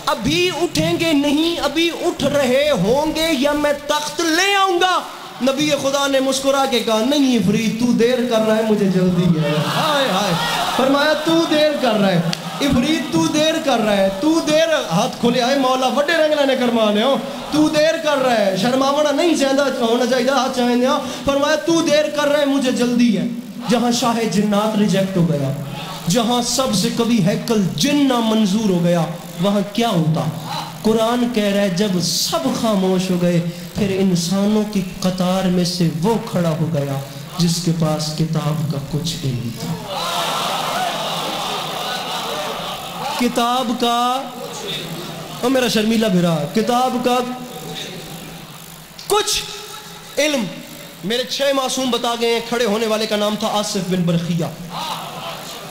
ابھی اٹھیں گے نہیں, ابھی اٹھ رہے ہوں گے, یا میں تخت لے آؤں گا. نبی خدا نے مسکرا کے کہا نہیں عفریت تو دیر کر رہا ہے, مجھے جلدی ہے. ہائے ہائے, فرمایا تو دیر کر رہا ہے عفریت, تو دیر کر رہا ہے, تو دیر. ہاتھ کھولے آئے مولا وڈے رنگلہ نے کرمانے ہو, تو دیر کر رہا ہے. شرماونا نہیں چاہتا ہونا چاہیے, ہاتھ چاہیں دیا. فرمایا تو دیر کر رہا ہے, مجھے جلدی ہے. جہاں شاہ جنات ریجیکٹ ہو گیا, جہاں سب سے کبھی ہیکل جن نہ منظور ہو گیا, وہاں کیا ہوتا؟ قرآن کہہ رہا ہے جب سب خاموش ہو گئے پھر انسانوں کی قطار میں سے وہ کھڑا ہو گیا جس کے پاس کتاب کا کچھ علم تھا. کتاب کا, اور میرا شرمیلہ بھرا, کتاب کا کچھ علم. میرے 6 معصوم بتا گئے ہیں. کھڑے ہونے والے کا نام تھا آصف بن برخیہ.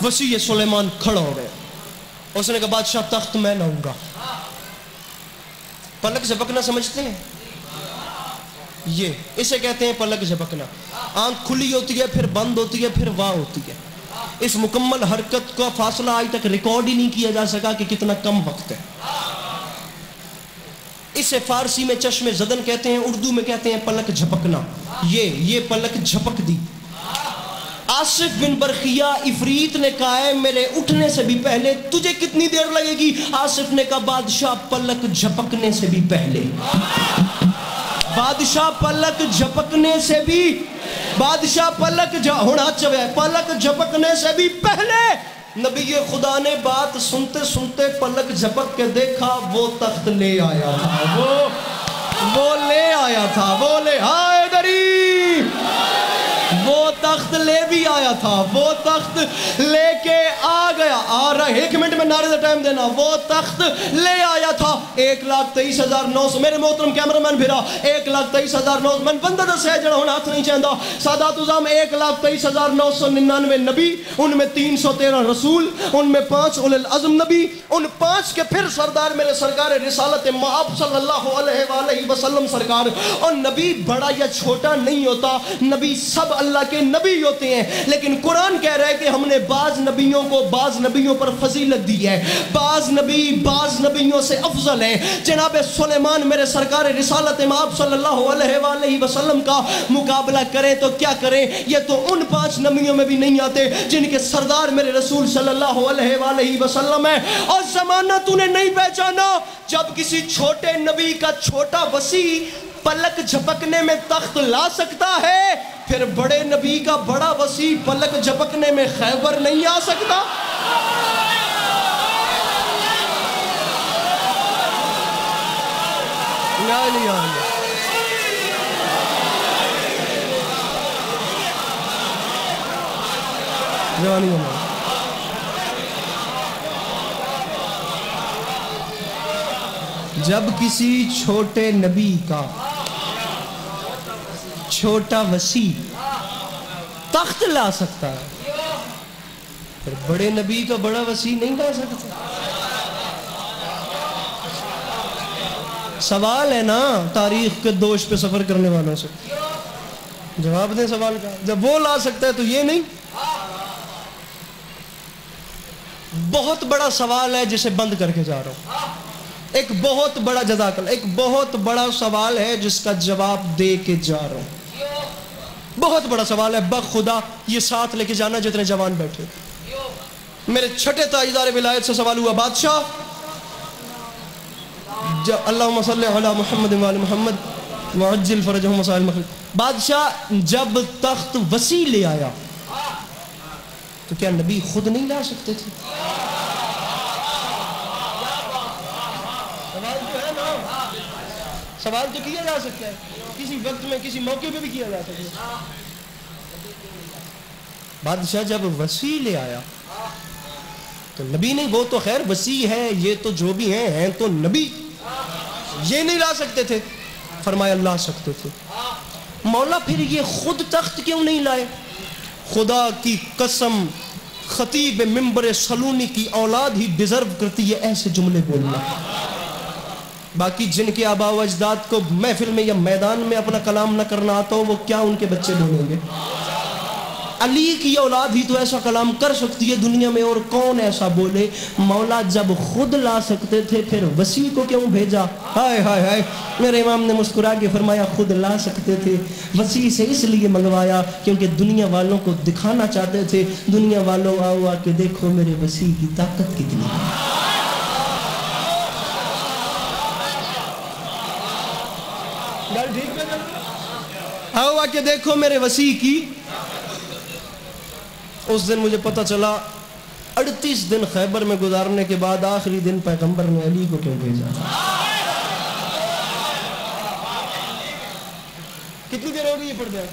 وسیع سلیمان کھڑا ہو گئے. اس نے کہا بادشاہ تخت میں لاؤں گا. پلک جھپکنا سمجھتے ہیں؟ یہ اسے کہتے ہیں پلک جھپکنا. آنکھ کھلی ہوتی ہے, پھر بند ہوتی ہے, پھر واہ ہوتی ہے. اس مکمل حرکت کا فاصلہ آج تک ریکارڈ ہی نہیں کیا جا سکا کہ کتنا کم وقت ہے. اسے فارسی میں چشم زدن کہتے ہیں, اردو میں کہتے ہیں پلک جھپکنا. یہ پلک جھپک دی. آصف بن برخیہ عفریت نے کہا ہے میرے اٹھنے سے بھی پہلے تجھے کتنی دیر لگے گی؟ آصف نے کہا بادشاہ پلک جھپکنے سے بھی پہلے. بادشاہ پلک جھپکنے سے بھی, بادشاہ پلک جھپکنے سے بھی پہلے. نبی خدا نے بات سنتے سنتے پلک جھپک کے دیکھا, وہ تخت لے آیا تھا. وہ لے آیا تھا, وہ لے آئے دری, وہ تخت لے بھی آیا تھا. وہ تخت لے کے آ گیا. آ رہا ہے, 1 منٹ میں نعرے سے ٹائم دینا. وہ تخت لے آیا تھا. 1,23,900 میرے محترم کیمرہ مین بھیرا, 1,23,900 من بندہ دس ہے جڑا ہونا ہاتھ نہیں چاہتا. سادات عظام 1,23,999 نبی, ان میں 313 رسول, ان میں 5 اولي العزم نبی, ان 5 کے پھر سردار میرے سرکار رسالت مآب صلی اللہ علیہ وآلہ وسلم سرکار. اور نبی بڑا یا چھوٹا نہیں ہوتا, نبی سب اللہ کے نبی ہوتے ہیں. لیکن قرآن کہہ رہا ہے کہ ہم نے بعض نبیوں کو بعض نبیوں پر فضیلت دی ہے. بعض نبی بعض نبیوں سے افضل ہیں. جناب سلیمان میرے سرکار رسالت مآب صلی اللہ علیہ وآلہ وسلم کا مقابلہ کریں تو کیا کریں؟ یہ تو ان 5 نبیوں میں بھی نہیں آتے جن کے سردار میرے رسول صلی اللہ علیہ وآلہ وسلم ہے. اور زمانہ تو نے نہیں پہچانا جب کسی چھوٹے نبی کا چھوٹا وسیع پلک جھپکنے میں تخت لا سکتا ہے, پھر بڑے نبی کا بڑا وسیع پلک جھپکنے میں خیبر نہیں آ سکتا. جوانی میں جب کسی چھوٹے نبی کا چھوٹا وسیع تخت لا سکتا ہے، پھر بڑے نبی کا بڑا وسیع نہیں لا سکتا۔ سوال ہے نا تاریخ کے دوش پہ سفر کرنے والوں سے، جواب دیں سوال کا۔ جب وہ لا سکتا ہے تو یہ نہیں؟ بہت بڑا سوال ہے جسے بند کر کے جا رہا ہوں، ایک بہت بڑا جزاک اللہ، ایک بہت بڑا سوال ہے جس کا جواب دے کے جا رہا ہوں۔ بہت بڑا سوال ہے، بخدا یہ ساتھ لے کے جانا جتنے جوان بیٹھے۔ میرے چھٹے تاجدار ولایت سے سوال ہوا، بادشاہ اللہم صلی علی محمد وعلی محمد وعجل فرجہم وسائل المخلوق، بادشاہ جب تخت وسیع لے آیا تو کیا نبی خود نہیں لا سکتے تھے؟ سوال تو ہے نا، سوال تو کیا جا سکتا ہے، کسی وقت میں کسی موقع پہ بھی کیا جا سکتا ہے۔ بادشاہ جب وسیع لے آیا تو نبی نہیں، وہ تو خیر وسیع ہے، یہ تو جو بھی ہیں تو نبی، یہ نہیں لا سکتے تھے؟ فرمایا لا سکتے تھے۔ مولا پھر یہ خود تخت کیوں نہیں لائے؟ خدا کی قسم خطیب منبر سلونی کی اولاد ہی ڈیزرو کرتی ہے ایسے جملے بولنا۔ باقی جن کے آباء و اجداد کو محفل میں یا میدان میں اپنا کلام نہ کرنا آتا ہو وہ کیا ان کے بچے بولیں گے؟ علی کی اولاد ہی تو ایسا کلام کر سکتی ہے دنیا میں، اور کون ایسا بولے؟ مولا جب خود لا سکتے تھے پھر وسیع کو کیوں بھیجا؟ ہائے ہائے ہائے، میرے امام نے مسکرا کے فرمایا خود لا سکتے تھے، وسیع سے اس لیے منگوایا کیونکہ دنیا والوں کو دکھانا چاہتے تھے، دنیا والوں آؤ آ کے دیکھو میرے وسیع کی طاقت کتنی ہے۔ آؤ آ کے دیکھو میرے وسیع کی۔ اس دن مجھے پتہ چلا 38 دن خیبر میں گزارنے کے بعد آخری دن پیغمبر نے علی کو کیوں بھیجا۔ کتنی دیر ہو گئی یہ پڑھتے ہیں؟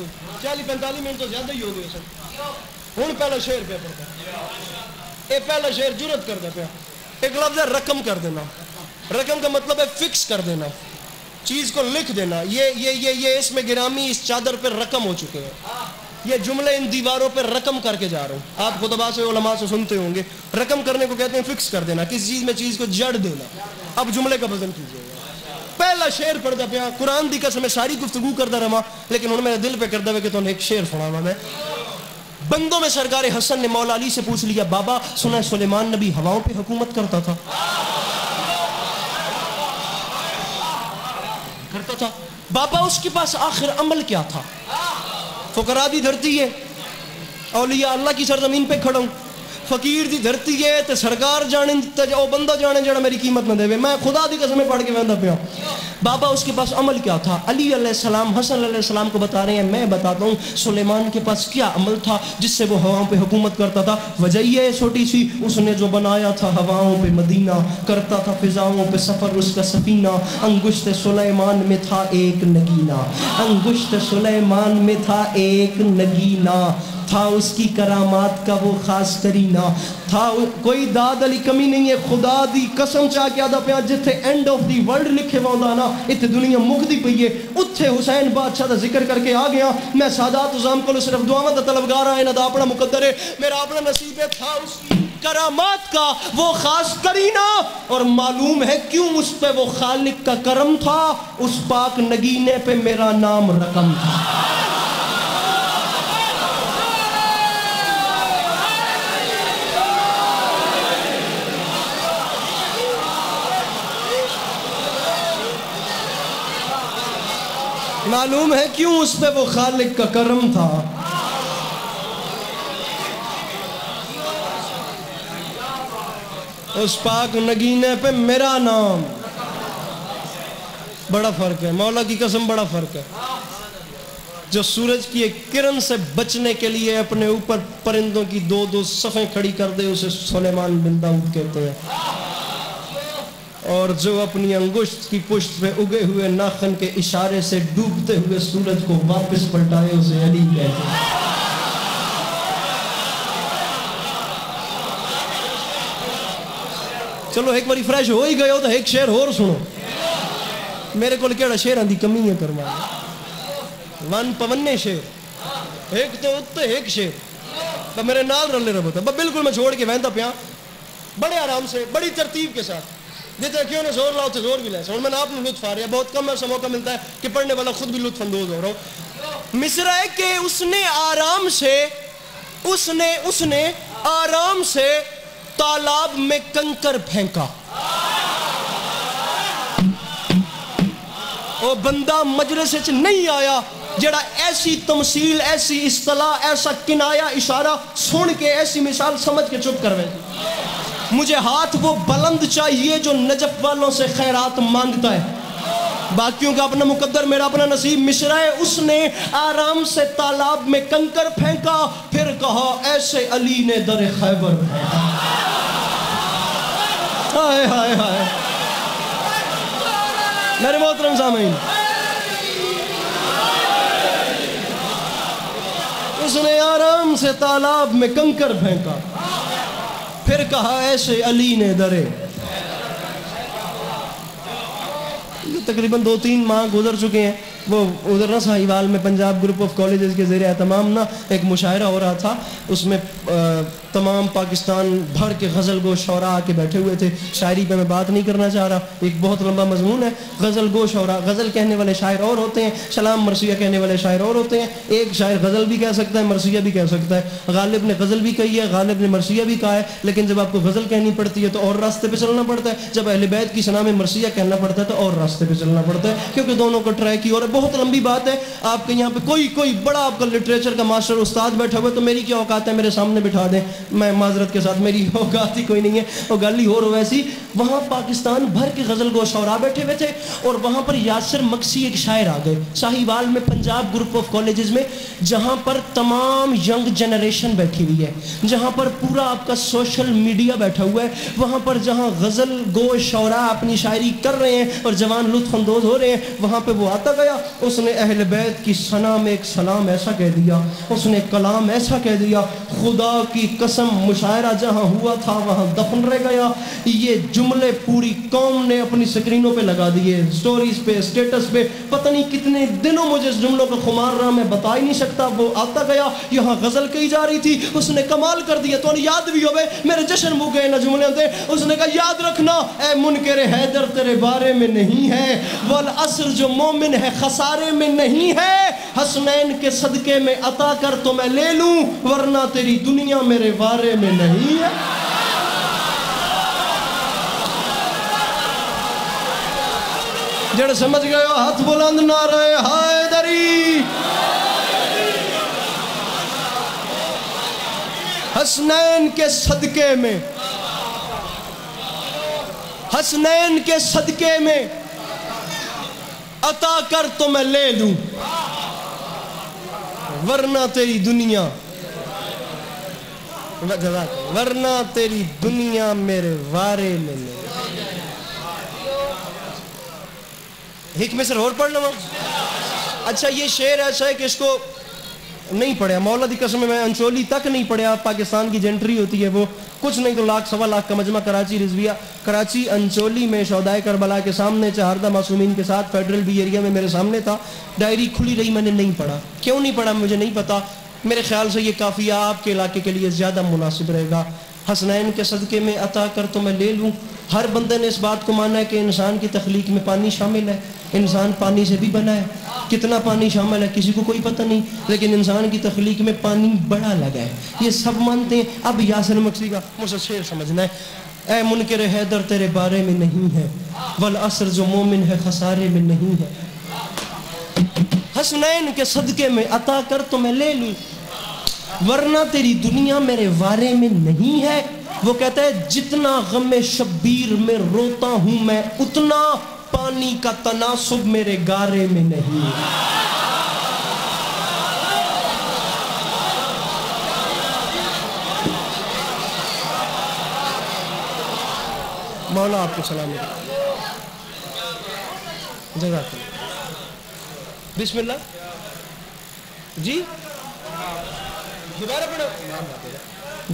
40-45 منٹ تو زیادہ ہی ہو گئے سر۔ ہوں پہلا شعر پہ پڑھتا، یہ پہلا شعر جرت کرتا پیا۔ ایک لفظ ہے رقم کر دینا، رقم کا مطلب ہے فکس کر دینا، چیز کو لکھ دینا۔ یہ اس میں گرامی اس چادر پہ رقم ہو چکے ہیں، یہ جملے ان دیواروں پہ رقم کر کے جا رہا ہوں۔ آپ خطبہ سے علماء سے سنتے ہوں گے، رقم کرنے کو کہتے ہیں فکس کر دینا، کسی چیز میں چیز کو جڑ دینا۔ اب جملے کا وزن کیجئے گا۔ پہلا شعر پڑھتا پیا، قرآن دی قسم میں ساری گفتگو کرتا رہا، لیکن ہن میرے دل پہ کرتا ہے کہ تو ایک شعر سناواں میں۔ بندوں میں سرکار حسن نے مولا علی سے پوچھ لیا، بابا سنا ہے سلیمان نبی ہواؤں پہ حکومت کرتا تھا؟ بابا اس کے پاس آخر عمل کیا تھا؟ فقراء دی دھرتی ہے، اولیاء اللہ کی سرزمین پہ کھڑا ہوں، فقیر دی دھرتی ہے تے سرکار جانے او بندہ جانے جڑا میری قیمت نہ دے، میں خدا دی قسمیں پڑھ کے ویندا پیا۔ بابا اس کے پاس عمل کیا تھا؟ علی علیہ السلام حسن علیہ السلام کو بتا رہے ہیں، میں بتاتا ہوں سلیمان کے پاس کیا عمل تھا جس سے وہ ہواؤں پہ حکومت کرتا تھا۔ وجہ یہ ہے چھوٹی سی، اس نے جو بنایا تھا ہواؤں پہ مدینہ، کرتا تھا فضاؤں پہ سفر اس کا سفینہ۔ انگشت سلیمان میں تھا ایک نگینہ، انگشت سلیمان میں تھا ایک نگینہ، تھا اس کی کرامات کا وہ خاص کرینہ، تھا کوئی داد علی کمی نہیں ہے۔ خدا دی قسم چاہ کے آدھا پیا جتھے اینڈ آف دی ورلڈ لکھے وہاں نا اتھے دنیا مکدی پئی ہے، اتھے حسین بادشاہ دا ذکر کر کے آ گیا۔ میں سادات عظام کو صرف دعاواں دا طلبگار آئے نہ دا اپنا مقدر ہے، میرا اپنا نصیب ہے، تھا اس کی کرامات کا وہ خاص کرینہ۔ اور معلوم ہے کیوں اس پہ وہ خالق کا کرم تھا، اس پاک نگینے پہ میرا نام رقم تھا۔ معلوم ہے کیوں اس پہ وہ خالق کا کرم تھا۔ اس پاک نگینے پہ میرا نام۔ بڑا فرق ہے، مولا کی قسم بڑا فرق ہے۔ جو سورج کی ایک کرن سے بچنے کے لیے اپنے اوپر پرندوں کی 2 صفیں کھڑی کر دے اسے سلیمان بن داؤد کہتے ہیں، اور جو اپنی انگشت کی پشت پہ اگے ہوئے ناخن کے اشارے سے ڈوبتے ہوئے سورج کو واپس پلٹائے اسے علی کہتے ہیں۔ چلو ایک باری فریش ہو ہی گئے ہو تو ایک شعر اور سنو، میرے کو کیڑا شعر آندی کمی ہے کروا ون پونے شعر ایک تو اتنے ایک شعر میرے نال رلے رہو تھا بالکل میں چھوڑ کے وہنتا پیا بڑے آرام سے بڑی ترتیب کے ساتھ دیتے ہیں کیوں نے زور لاؤ تو زور بھی لے اور میں نے آپ نے لطف آ رہا ہے، بہت کم ایسا موقع ملتا ہے کہ پڑھنے والا خود بھی لطف اندوز ہو رہا ہو۔ مصرع ہے کہ اس نے آرام سے تالاب میں کنکر پھینکا، وہ بندہ مجلس سے نہیں آیا جڑا ایسی تمثیل، ایسی اصطلاح، ایسا کنایا اشارہ سن کے ایسی مثال سمجھ کے چپ کروے۔ مجھے ہاتھ وہ بلند چاہیے جو نجف والوں سے خیرات مانگتا ہے، باقیوں کا اپنا مقدر میرا اپنا نصیب۔ مصرع ہے اس نے آرام سے تالاب میں کنکر پھینکا، پھر کہا ایسے علی نے در خیبر پھینکا۔ ہائے ہائے ہائے میرے محترم سامعین، اس نے آرام سے تالاب میں کنکر پھینکا، پھر کہا ایسے علی نے درے۔ تقریباً 2-3 ماہ گزر چکے ہیں، وہ ادھر نا ساہیوال میں پنجاب گروپ آف کالجز کے زیر اہتمام نا ایک مشاعرہ ہو رہا تھا، اس میں تمام پاکستان بھر کے غزل گو شعراء آ کے بیٹھے ہوئے تھے۔ شاعری پہ میں بات نہیں کرنا چاہ رہا، ایک بہت لمبا مضمون ہے۔ غزل گو شعراء، غزل کہنے والے شاعر اور ہوتے ہیں، سلام مرثیہ کہنے والے شاعر اور ہوتے ہیں۔ ایک شاعر غزل بھی کہہ سکتا ہے، مرثیہ بھی کہہ سکتا ہے۔ غالب نے غزل بھی کہی ہے، غالب نے مرثیہ بھی کہا ہے، لیکن جب آپ کو غزل کہنی پڑتی ہے تو اور راستے پہ چلنا پڑتا ہے، جب اہل بیت کی ثنا میں مرثیہ کہنا پڑتا ہے تو اور راستے پہ چلنا پڑتا ہے، کیونکہ دونوں کو ٹریک ہی اور بہت لمبی بات ہے۔ آپ کے یہاں پہ کوئی بڑا آپ کا لٹریچر کا ماسٹر استاد بیٹھا ہوا ہے تو میری کیا اوقات ہے، میرے سامنے بٹھا دیں، میں معذرت کے ساتھ میری اوقات ہی کوئی نہیں ہے، وہ گل ہی ہو ویسی۔ وہاں پاکستان بھر کے غزل گو شعراء بیٹھے ہوئے تھے اور وہاں پر یاسر مکسی ایک شاعر آ گئے ساہیوال میں پنجاب گروپ آف کالجز میں، جہاں پر تمام ینگ جنریشن بیٹھی ہوئی ہے، جہاں پر پورا آپ کا سوشل میڈیا بیٹھا ہوا ہے، وہاں پر جہاں غزل گو شعراء اپنی شاعری کر رہے ہیں اور جوان لطف اندوز ہو رہے ہیں، وہاں پہ وہ آتا گیا، اس نے اہل بیت کی ثنا میں ایک سلام ایسا کہہ دیا، اس نے کلام ایسا کہہ دیا، خدا کی قسم مشاعرہ جہاں ہوا تھا وہاں دفن رہ گیا۔ یہ جملے پوری قوم نے اپنی سکرینوں پہ لگا دیے، سٹوریز پہ، سٹیٹس پہ، پتہ نہیں کتنے دنوں مجھے اس جملوں کو خمار رہا، میں بتا ہی نہیں سکتا۔ وہ آتا گیا، یہاں غزل کہی جا رہی تھی، اس نے کمال کر دیا، تو یاد بھی ہوئے میرے جشن مو گئے نہ جملے ہوتے، اس نے کہا یاد رکھنا اے منکر حیدر تیرے بارے میں نہیں ہے، والعصر جو مومن ہے خسارے میں نہیں ہے، حسنین کے صدقے میں عطا کر تو میں لے لوں، ورنہ تیری دنیا میرے بارے میں نہیں ہے۔ جڑ سمجھ گئے ہو ہاتھ بلند نعرہ حیدری۔ حسنین کے صدقے میں، حسنین کے صدقے میں عطا کر تو میں لے لوں، ورنہ تیری دنیا، ورنہ تیری دنیا میرے وارے میں نہیں۔ ایک مصر اور پڑھ لوں۔ اچھا یہ شعر ایسا ہے کہ اس کو نہیں پڑھیا، مولا دی قسم میں انچولی تک نہیں پڑھیا۔ پاکستان کی جنٹری ہوتی ہے وہ کچھ نہیں تو 1,00,000-1.25 کا مجمع کراچی رضویہ، کراچی انچولی میں شہدائے کربلا کے سامنے چہاردہ معصومین کے ساتھ فیڈرل بی ایریا میں میرے سامنے تھا، ڈائری کھلی رہی، میں نے نہیں پڑھا۔ کیوں نہیں پڑھا مجھے نہیں پتا، میرے خیال سے یہ قافیہ آپ کے علاقے کے لیے زیادہ مناسب رہے گا۔ حسنین کے صدقے میں عطا کر تو میں لے لوں۔ ہر بندے نے اس بات کو مانا ہے کہ انسان کی تخلیق میں پانی شامل ہے، انسان پانی سے بھی بنا ہے، کتنا پانی شامل ہے کسی کو کوئی پتہ نہیں، لیکن انسان کی تخلیق میں پانی بڑا لگا ہے، یہ سب مانتے ہیں۔ اب یاسر مکسی کا مجھے شعر سمجھنا ہے، اے منکر حیدر تیرے بارے میں نہیں ہے، والعصر جو مومن ہے خسارے میں نہیں ہے، حسنین کے صدقے میں عطا کر تو میں لے لوں، ورنہ تیری دنیا میرے وارے میں نہیں ہے۔ وہ کہتا ہے جتنا غم شبیر میں روتا ہوں میں، اتنا پانی کا تناسب میرے گارے میں نہیں ہے۔ مولا آپ کو سلام ہے۔ جزاک اللہ. بسم اللہ جی دوبارہ پڑھو.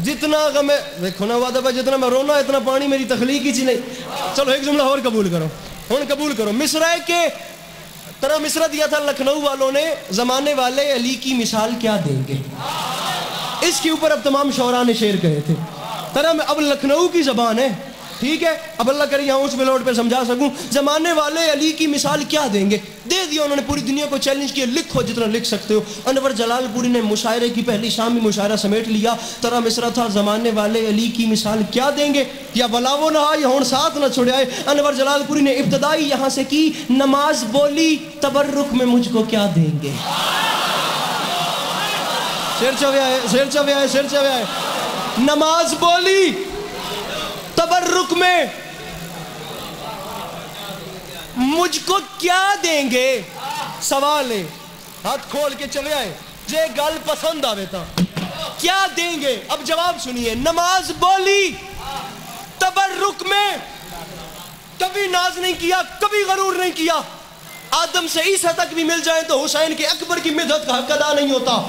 جتنا غم ہے دیکھو نا وعدہ بھائی، جتنا میں رونا اتنا پانی میری تخلیق ہی نہیں. چلو ایک جملہ اور قبول کرو، ہوں قبول کرو. مصرع کے طرح مصرع دیا تھا لکھنؤ والوں نے، زمانے والے علی کی مثال کیا دیں گے. اس کے اوپر اب تمام شعراء نے شعر کہے تھے. طرح میں اب لکھنؤ کی زبان ہے، ٹھیک ہے، اب اللہ کرے یہاں اس پلوٹ پہ سمجھا سکوں. زمانے والے علی کی مثال کیا دیں گے، دے دیا انہوں نے. پوری دنیا کو چیلنج کیا، لکھو جتنا لکھ سکتے ہو. انور جلال پوری نے مشاعرے کی پہلی شام میں مشاعرہ سمیٹ لیا. طرح مصرع تھا زمانے والے علی کی مثال کیا دیں گے، یا بلاو نہ آئے ہون ساتھ نہ چھڑائے. انور جلال پوری نے ابتدائی یہاں سے کی، نماز بولی تبرک میں مجھ کو کیا دیں گے. شیر چویا ہے، شیر چویا ہے، شیر چویا ہے. نماز بولی تبرک میں مجھ کو کیا دیں گے. سوال ہے، ہاتھ کھول کے چلے آئے جے گل پسند آوے تا کیا دیں گے. اب جواب سنیے. نماز بولی تبرک میں کبھی ناز نہیں کیا، کبھی غرور نہیں کیا. آدم سے عیسیٰ تک بھی مل جائیں تو حسین کے اکبر کی مدحت کا حق ادا نہیں ہوتا.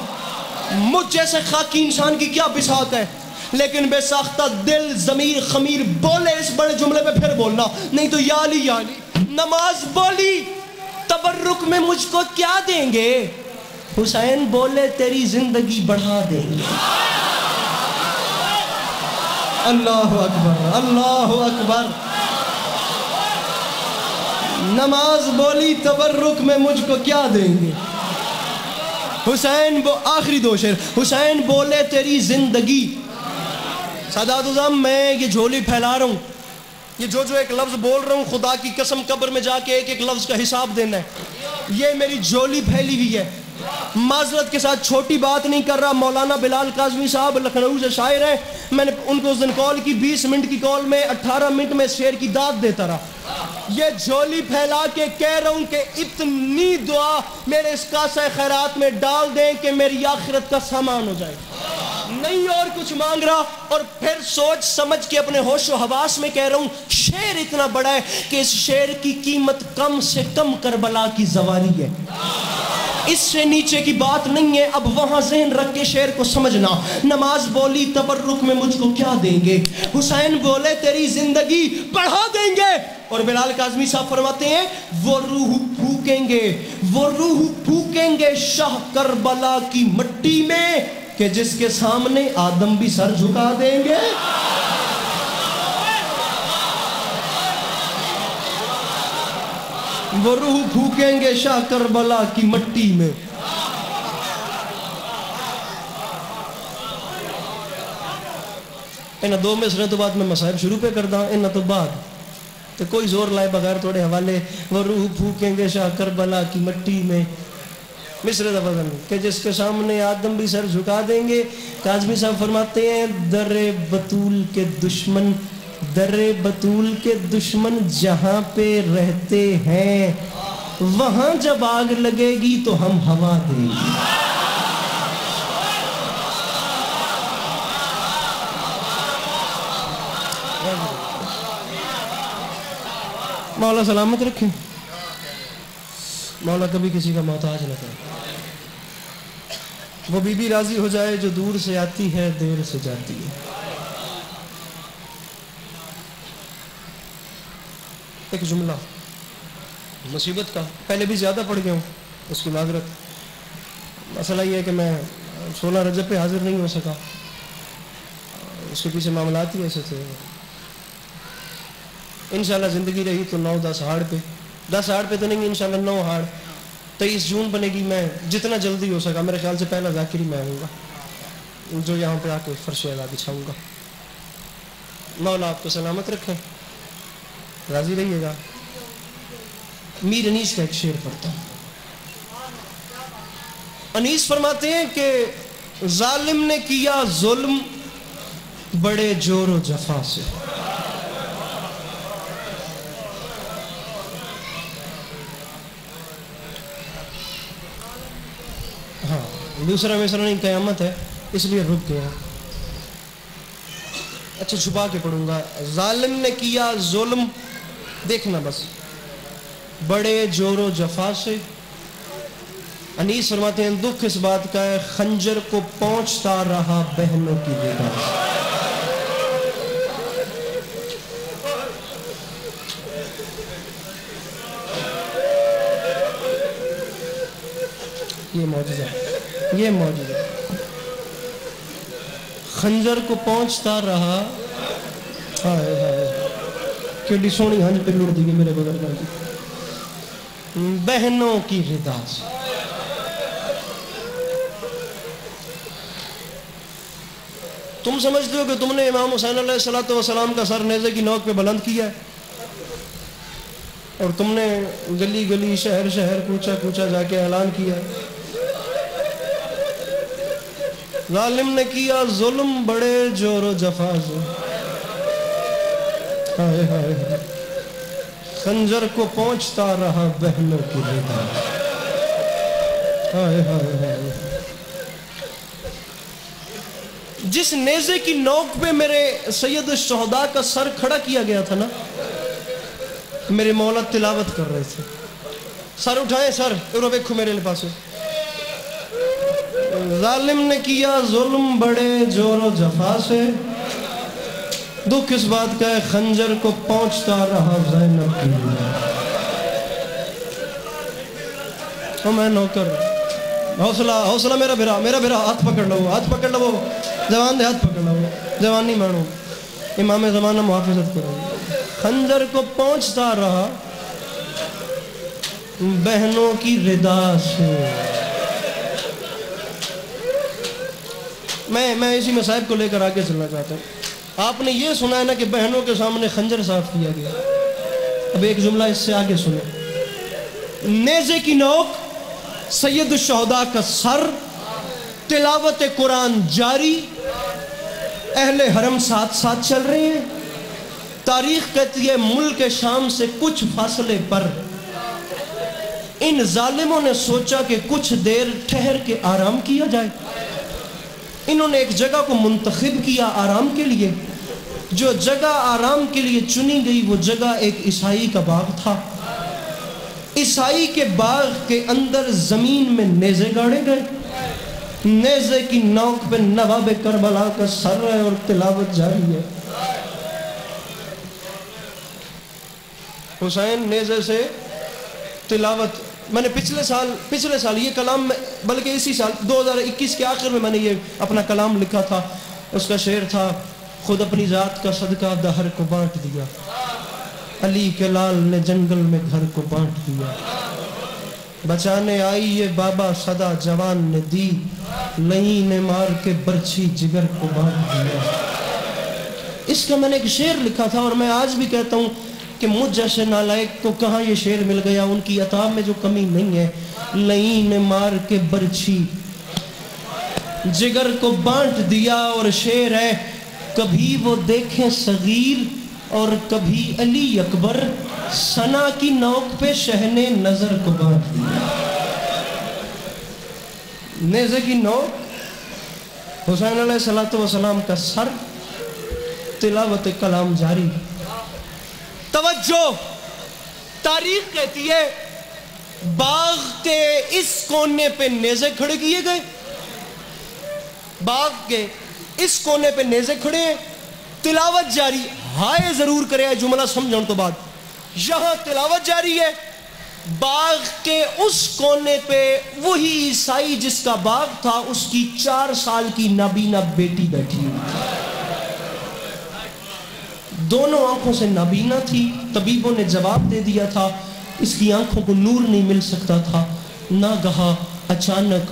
مجھ جیسے خاکی انسان کی کیا بساط ہے، لیکن بے ساختہ دل ضمیر خمیر بولے اس بڑے جملے پہ پھر بولنا، نہیں تو یا علی یا علی. نماز بولی تبرک میں مجھ کو کیا دیں گے، حسین بولے تیری زندگی بڑھا دیں گے. اللہ اکبر، اللہ اکبر. نماز بولی تبرک میں مجھ کو کیا دیں گے، حسین آخری دو شعر. حسین بولے تیری زندگی. سادات عظام میں یہ جھولی پھیلا رہا ہوں، یہ جو ایک لفظ بول رہا ہوں خدا کی قسم قبر میں جا کے ایک ایک لفظ کا حساب دینا ہے. یہ میری جھولی پھیلی ہوئی ہے. معذرت کے ساتھ چھوٹی بات نہیں کر رہا. مولانا بلال کاظمی صاحب لکھنؤ سے شاعر ہیں، میں نے ان کو اس دن کال کی، 20 منٹ کی کال میں 18 منٹ میں شعر کی داد دیتا رہا. یہ جھولی پھیلا کے کہہ رہا ہوں کہ اتنی دعا میرے اس کاسہ خیرات میں ڈال دیں کہ میری آخرت کا سامان ہو جائے. نہیں اور کچھ مانگ رہا. اور پھر سوچ سمجھ کے اپنے ہوش و حواس میں کہہ رہا ہوں شعر اتنا بڑا ہے کہ اس شعر کی قیمت کم سے کم کربلا کی زواری ہے. اس سے نیچے کی بات نہیں ہے. اب وہاں ذہن رکھ کے شعر کو سمجھنا. نماز بولی تبرک میں مجھ کو کیا دیں گے، حسین بولے تیری زندگی بڑھا دیں گے. اور بلال کاظمی صاحب فرماتے ہیں وہ روح پھونکیں گے، وہ روح پھونکیں گے شاہ کربلا کی مٹی میں کہ جس کے سامنے آدم بھی سر جھکا دیں گے. وہ روح پھونکیں گے شاہ کربلا کی مٹی میں. انہاں 2 مصرے تو بعد میں مصائب شروع پہ کر دا. انہاں تو بعد تو کوئی زور لائے بغیر تھوڑے حوالے. وہ روح پھونکیں گے شاہ کربلا کی مٹی میں، مصرے دا بدن کہ جس کے سامنے آدم بھی سر جھکا دیں گے. کاظمی صاحب فرماتے ہیں در بطول کے دشمن، در بطول کے دشمن جہاں پہ رہتے ہیں وہاں جب آگ لگے گی تو ہم ہوا دیں گے. مولا سلامت رکھیں، مولا کبھی کسی کا محتاج نہ کرے. وہ بی بی راضی ہو جائے جو دور سے آتی ہے دیر سے جاتی ہے. ایک جملہ مصیبت کا، پہلے بھی زیادہ پڑھ گیا ہوں، اس کی معذرت. مسئلہ یہ ہے کہ میں 16 رجب پہ حاضر نہیں ہو سکا، اس کے پیچھے معاملات ہی ایسے تھے. انشاءاللہ زندگی رہی تو 9-10 ہاڑ پہ، 10 ہاڑ پہ تو نہیں، انشاءاللہ 9 ہاڑ. 23 جون بنے گی. میں جتنا جلدی ہو سکا، میرے خیال سے پہلا ذاکری میں آؤں گا جو یہاں پہ آ کے فرش اعلیٰ بچھاؤں گا. مولا آپ کو سلامت رکھیں، راضی رہیے گا. میر انیس کا ایک شعر پڑھتا ہوں. انیس فرماتے ہیں کہ ظالم نے کیا ظلم بڑے جور و جفا سے، ہاں دوسرا مصرع نہیں، قیامت ہے اس لیے رک گیا. اچھا چھپا کے پڑھوں گا. ظالم نے کیا ظلم، دیکھنا بس، بڑے جور و جفا سے. انیس فرماتے ہیں دکھ اس بات کا ہے خنجر کو پہنچتا رہا بہنوں کی ردا سے. یہ معجزہ، یہ معجزہ. خنجر کو پہنچتا رہا. ہائے ہائے کیڑی سونی ہنج پہ لڑ دی گئی میرے بغیر کی بہنوں کی ردا سے. تم سمجھتے ہو کہ تم نے امام حسین علیہ السلام کا سر نیزے کی نوک پہ بلند کیا ہے اور تم نے گلی گلی شہر شہر کوچہ کوچہ جا کے اعلان کیا ہے. ظالم نے کیا ظلم بڑے جور و جفا سے. ہائے ہائے ہائے خنجر کو پہنچتا رہا بہنوں کی ردا. ہائے ہائے ہائے جس نیزے کی نوک پہ میرے سید الشہداء کا سر کھڑا کیا گیا تھا نا، میرے مولا تلاوت کر رہے تھے. سر اٹھائیں سر اور دیکھو میرے پاس. ظالم نے کیا ظلم بڑے جور و جفا سے، دکھ اس بات کا ہے خنجر کو پہنچتا رہا زینب کی ردا. اور میں نوکر، حوصلہ حوصلہ میرا بھرا ہاتھ پکڑ لو، ہاتھ پکڑ لو، جوان دے ہاتھ پکڑ لو، جوان نہیں مانو، امام زمانہ محافظت کرو. خنجر کو پہنچتا رہا بہنوں کی ردا سے. میں اسی مصائب کو لے کر آگے چلنا چاہتا ہوں. آپ نے یہ سنا ہے نا کہ بہنوں کے سامنے خنجر صاف کیا گیا. اب ایک جملہ اس سے آگے سنیں. نیزے کی نوک، سید الشہداء کا سر، تلاوت قرآن جاری، اہل حرم ساتھ ساتھ چل رہے ہیں. تاریخ کہتی ہے ملک شام سے کچھ فاصلے پر ان ظالموں نے سوچا کہ کچھ دیر ٹھہر کے آرام کیا جائے. انہوں نے ایک جگہ کو منتخب کیا آرام کے لیے. جو جگہ آرام کے لیے چنی گئی وہ جگہ ایک عیسائی کا باغ تھا. عیسائی کے باغ کے اندر زمین میں نیزے گاڑے گئے. نیزے کی نوک پہ نواب کربلا کا سر ہے اور تلاوت جاری ہے. حسین نیزے سے تلاوت. میں نے پچھلے سال یہ کلام بلکہ اسی سال 2021 کے آخر میں میں نے یہ اپنا کلام لکھا تھا. اس کا شعر تھا خود اپنی ذات کا صدقہ دہر کو بانٹ دیا، علی کے لال نے جنگل میں گھر کو بانٹ دیا. بچانے آئی یہ بابا صدا جوان نے دی، لئی نے مار کے برچھی جگر کو بانٹ دیا. اس کا میں نے ایک شعر لکھا تھا اور میں آج بھی کہتا ہوں کہ مجھ جیسے نالائق کو کہاں یہ شعر مل گیا. ان کی عطا میں جو کمی نہیں ہے. لئی نے مار کے برچھی جگر کو بانٹ دیا. اور شعر ہے کبھی وہ دیکھیں صغیر اور کبھی علی اکبر، ثنا کی نوک پہ شہنے نظر کو بانٹ دیا. نیزے کی نوک، حسین علیہ السلام کا سر، تلاوت کلام جاری. توجہ، تاریخ کہتی ہے باغ کے اس کونے پہ نیزے کھڑے کیے گئے. باغ کے اس کونے پہ نیزے کھڑے ہیں، تلاوت جاری. ہائے ضرور کرے جملہ سمجھن تو بعد. یہاں تلاوت جاری ہے، باغ کے اس کونے پہ وہی عیسائی جس کا باغ تھا اس کی 4 سال کی نابینا بیٹی بیٹھی ہوئی. دونوں آنکھوں سے نابینا تھی. طبیبوں نے جواب دے دیا تھا اس کی آنکھوں کو نور نہیں مل سکتا تھا. ناگہاں اچانک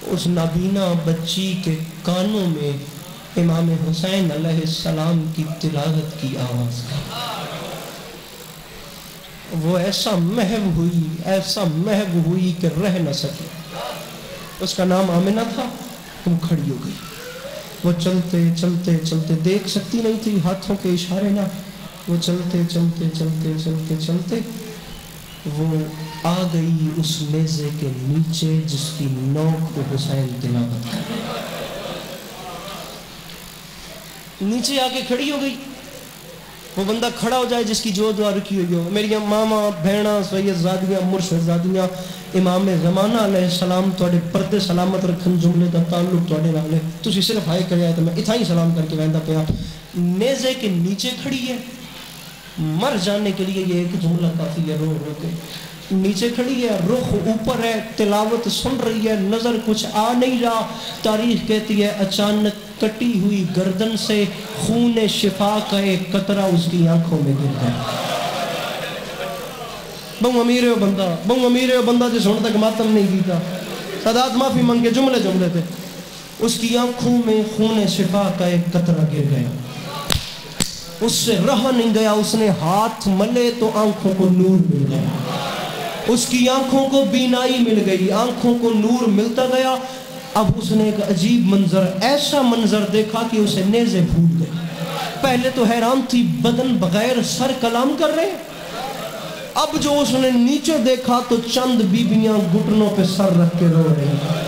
اس نابینا بچی کے کانوں میں امام حسین علیہ السلام کی تلاوت کی آواز آئی. وہ ایسا محو ہوئی کہ رہ نہ سکے. اس کا نام آمنہ تھا. وہ کھڑی ہو گئی. وہ چلتے چلتے چلتے، دیکھ سکتی نہیں تھی، ہاتھوں کے اشارے نہ. وہ چلتے چلتے چلتے چلتے چلتے وہ آ گئی اس نیزے کے نیچے جس کی نوک کو حسین تلاوت کر رہا. نیچے آ کے کھڑی ہو گئی. وہ بندہ کھڑا ہو جائے جس کی جو دعا رکھی ہوئی ہو. میری ماما بہناں سید زادیاں مرشد زادیاں امام زمانہ علیہ السلام تواڈے پردے سلامت رکھن جملے دا تعلق تواڈے نال ہے. تسی صرف ہائے کریا تے میں اتھا ہی سلام کر کے ویندا پیا. نیزے کے نیچے کھڑی ہے, مر جانے کے لیے یہ ایک جملہ کافی ہے. رو رو کے نیچے کھڑی ہے, رخ اوپر ہے, تلاوت سن رہی ہے, نظر کچھ آ نہیں رہا. تاریخ کہتی ہے اچانک کٹی ہوئی گردن سے خون شفا کا ایک قطرہ اس کی آنکھوں میں گر گیا. بہو امیر ہے بندہ, بہو امیر ہے بندہ جس ہن تک ماتم نہیں کیتا. سادات معافی منگے جملے جملے تھے. اس کی آنکھوں میں خون شفا کا ایک قطرہ گر گیا. اس سے رہا نہیں گیا, اس نے ہاتھ ملے تو آنکھوں کو نور مل گیا. اس کی آنکھوں کو بینائی مل گئی, آنکھوں کو نور ملتا گیا. اب اس نے ایک عجیب منظر, ایسا منظر دیکھا کہ اسے نیزے پھوٹ گئے. پہلے تو حیران تھی, بدن بغیر سر کلام کر رہے. اب جو اس نے نیچے دیکھا تو چند بیبیاں گھٹنوں پہ سر رکھ کے رو رہی ہیں.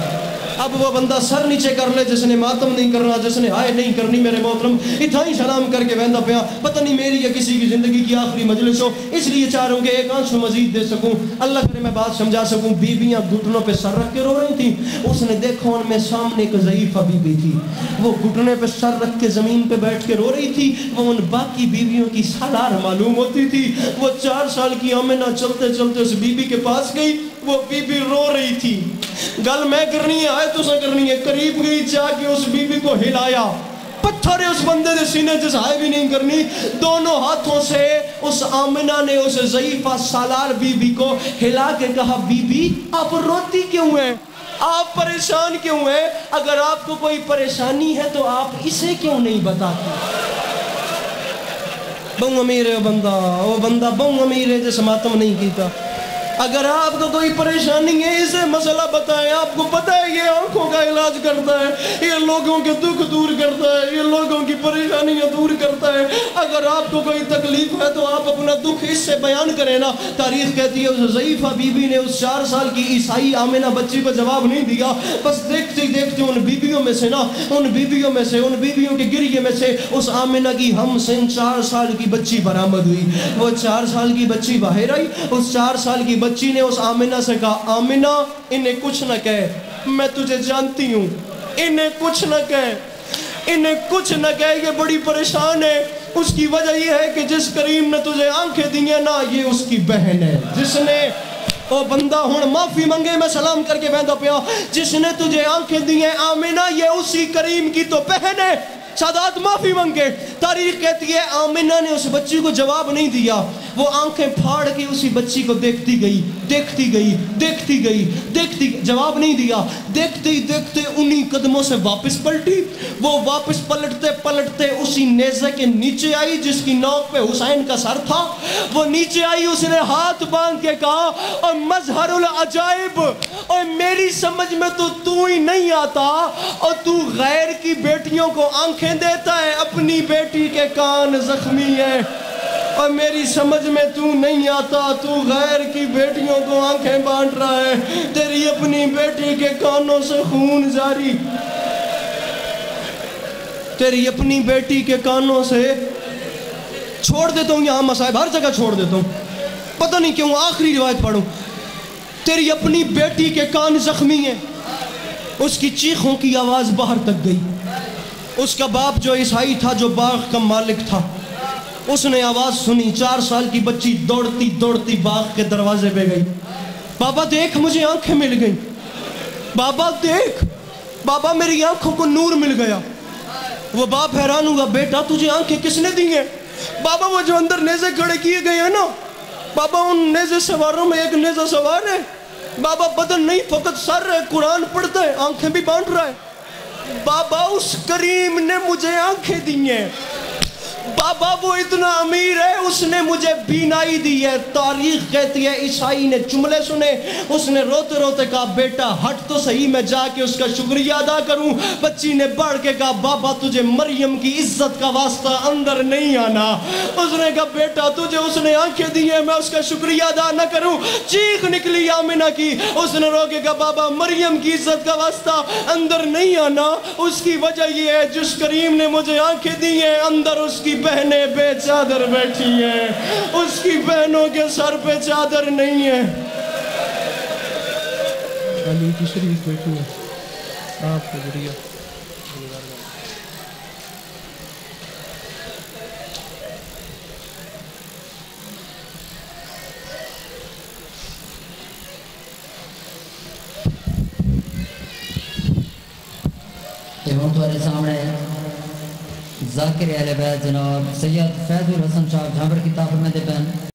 اب وہ بندہ سر نیچے کر لے جس نے ماتم نہیں کرنا, جس نے ہائے نہیں کرنی. میرے محترم اتھا ہی سلام کر کے ویندا پیا. پتہ نہیں میری یا کسی کی زندگی کی آخری مجلس ہو, اس لیے چاہ رہا ہوں کہ ایک آنسو مزید دے سکوں, اللہ کرے میں بات سمجھا سکوں. بیویاں گھٹنوں پہ سر رکھ کے رو رہی تھیں. اس نے دیکھا ان میں سامنے ایک ضعیفہ بیوی تھی, وہ گھٹنے پہ سر رکھ کے زمین پہ بیٹھ کے رو رہی تھی. وہ ان باقی بیویوں کی سالار معلوم ہوتی تھی. وہ 4 سال کی آمنہ چلتے چلتے اس بیوی کے پاس گئی. وہ بیوی رو رہی تھی. گل میں کرنی ہے, آئے تو سے کرنی ہے. قریب گئی, جا کے اس بیوی کو ہلایا. پتھر اس بندے دے سینے جس ہائے بھی نہیں کرنی. دونوں ہاتھوں سے اس آمنہ نے اس ضعیفہ سالار بیوی کو ہلا کے کہا, بی بی آپ روتی کیوں ہیں, آپ پریشان کیوں ہیں؟ اگر آپ کو کوئی پریشانی ہے تو آپ اسے کیوں نہیں بتاتی؟ بہو امیر ہے وہ بندہ بہو امیر ہے جس ماتم نہیں کیتا. اگر آپ کو کوئی پریشانی ہے اسے مسئلہ بتائیں. آپ کو پتہ ہے یہ آنکھوں کا علاج کرتا ہے, یہ لوگوں کے دکھ دور کرتا ہے, یہ لوگوں کی پریشانیاں دور کرتا ہے. اگر آپ کو کوئی تکلیف ہے تو آپ اپنا دکھ اس سے بیان کریں نا. تاریخ کہتی ہے اس ضعیفہ بیوی نے اس 4 سال کی عیسائی آمنہ بچی کو جواب نہیں دیا. بس دیکھتے دیکھتے ان بیویوں کے گریے میں سے اس آمنہ کی ہم سن 4 سال کی بچی برآمد ہوئی. وہ 4 سال کی بچی باہر آئی. اس 4 سال کی بچی نے اس آمنہ سے کہا, آمنہ انہیں کچھ نہ کہے, میں تجھے جانتی ہوں, انہیں کچھ نہ کہے, انہیں کچھ نہ کہے, یہ بڑی پریشان ہے. اس کی وجہ یہ ہے کہ جس کریم نے تجھے آنکھیں دی ہیں نا, یہ اس کی بہن ہے. جس نے او بندہ ہن معافی منگے, میں سلام کر کے ویندا پیا, جس نے تجھے آنکھیں دی ہیں آمنہ یہ اسی کریم کی تو بہن ہے. سادات معافی منگے. تاریخ کہتی ہے آمنہ نے اس بچی کو جواب نہیں دیا. وہ آنکھیں پھاڑ کے اسی بچی کو دیکھتی گئی, جواب نہیں دیا. دیکھتے انہی قدموں سے واپس پلٹی. وہ واپس پلٹتے اسی نیزے کے نیچے آئی جس کی نوک پہ حسین کا سر تھا. وہ نیچے آئی, اس نے ہاتھ باندھ کے کہا, اور مظہر العجائب, اور میری سمجھ میں تو ہی نہیں آتا, اور تو غیر کی بیٹیوں کو آنکھیں دیتا ہے, اپنی بیٹی کے کان زخمی ہے. اور میری سمجھ میں تو نہیں آتا, تو غیر کی بیٹیوں کو آنکھیں بانٹ رہا ہے, تیری اپنی بیٹی کے کانوں سے خون جاری, تیری اپنی بیٹی کے کانوں سے. چھوڑ دیتا ہوں یہاں مصائب, ہر جگہ چھوڑ دیتا ہوں, پتہ نہیں کیوں آخری روایت پڑھوں. تیری اپنی بیٹی کے کان زخمی ہیں. اس کی چیخوں کی آواز باہر تک گئی. اس کا باپ جو عیسائی تھا, جو باغ کا مالک تھا, اس نے آواز سنی. 4 سال کی بچی دوڑتی باغ کے دروازے پہ گئی. بابا دیکھ, مجھے آنکھیں مل گئیں. بابا دیکھ, بابا میری آنکھوں کو نور مل گیا. وہ باپ حیران ہوا, بیٹا تجھے آنکھیں کس نے دی ہیں؟ بابا وہ جو اندر نیزے کھڑے کیے گئے ہیں نا, بابا ان نیزے سواروں میں ایک نیزہ سوار ہے. بابا بدن نہیں, فقط سر ہے, قرآن پڑھتا ہے, آنکھیں بھی بانٹ رہا ہے. بابا اس کریم نے مجھے آنکھیں دی ہیں. بابا وہ اتنا امیر ہے, اس نے مجھے بینائی دی ہے. تاریخ کہتی ہے عیسائی نے جملے سنے, اس نے روتے روتے کہا, بیٹا ہٹ تو صحیح, میں جا کے اس کا شکریہ ادا کروں. بچی نے بڑھ کے کہا, بابا تجھے مریم کی عزت کا واسطہ اندر نہیں آنا. اس نے کہا, بیٹا تجھے اس نے آنکھیں دی ہیں, میں اس کا شکریہ ادا نہ کروں؟ چیخ نکلی آمنہ کی. اس نے رو کے کہا, بابا مریم کی عزت کا واسطہ اندر نہیں آنا. اس کی وجہ یہ ہے, جس کریم نے مجھے آنکھیں دی ہیں, اندر اس کی بہنیں بے چادر بیٹھی ہیں، اس کی بہنوں کے سر پہ چادر نہیں ہے۔ علی کی شریف بیٹھی ہے آپ کا ذریعہ۔ ہوں تمہارے سامنے ذاکر اہل بیت جناب سید فیض الحسن صاحب جھانبر کی طرف میں دے پہن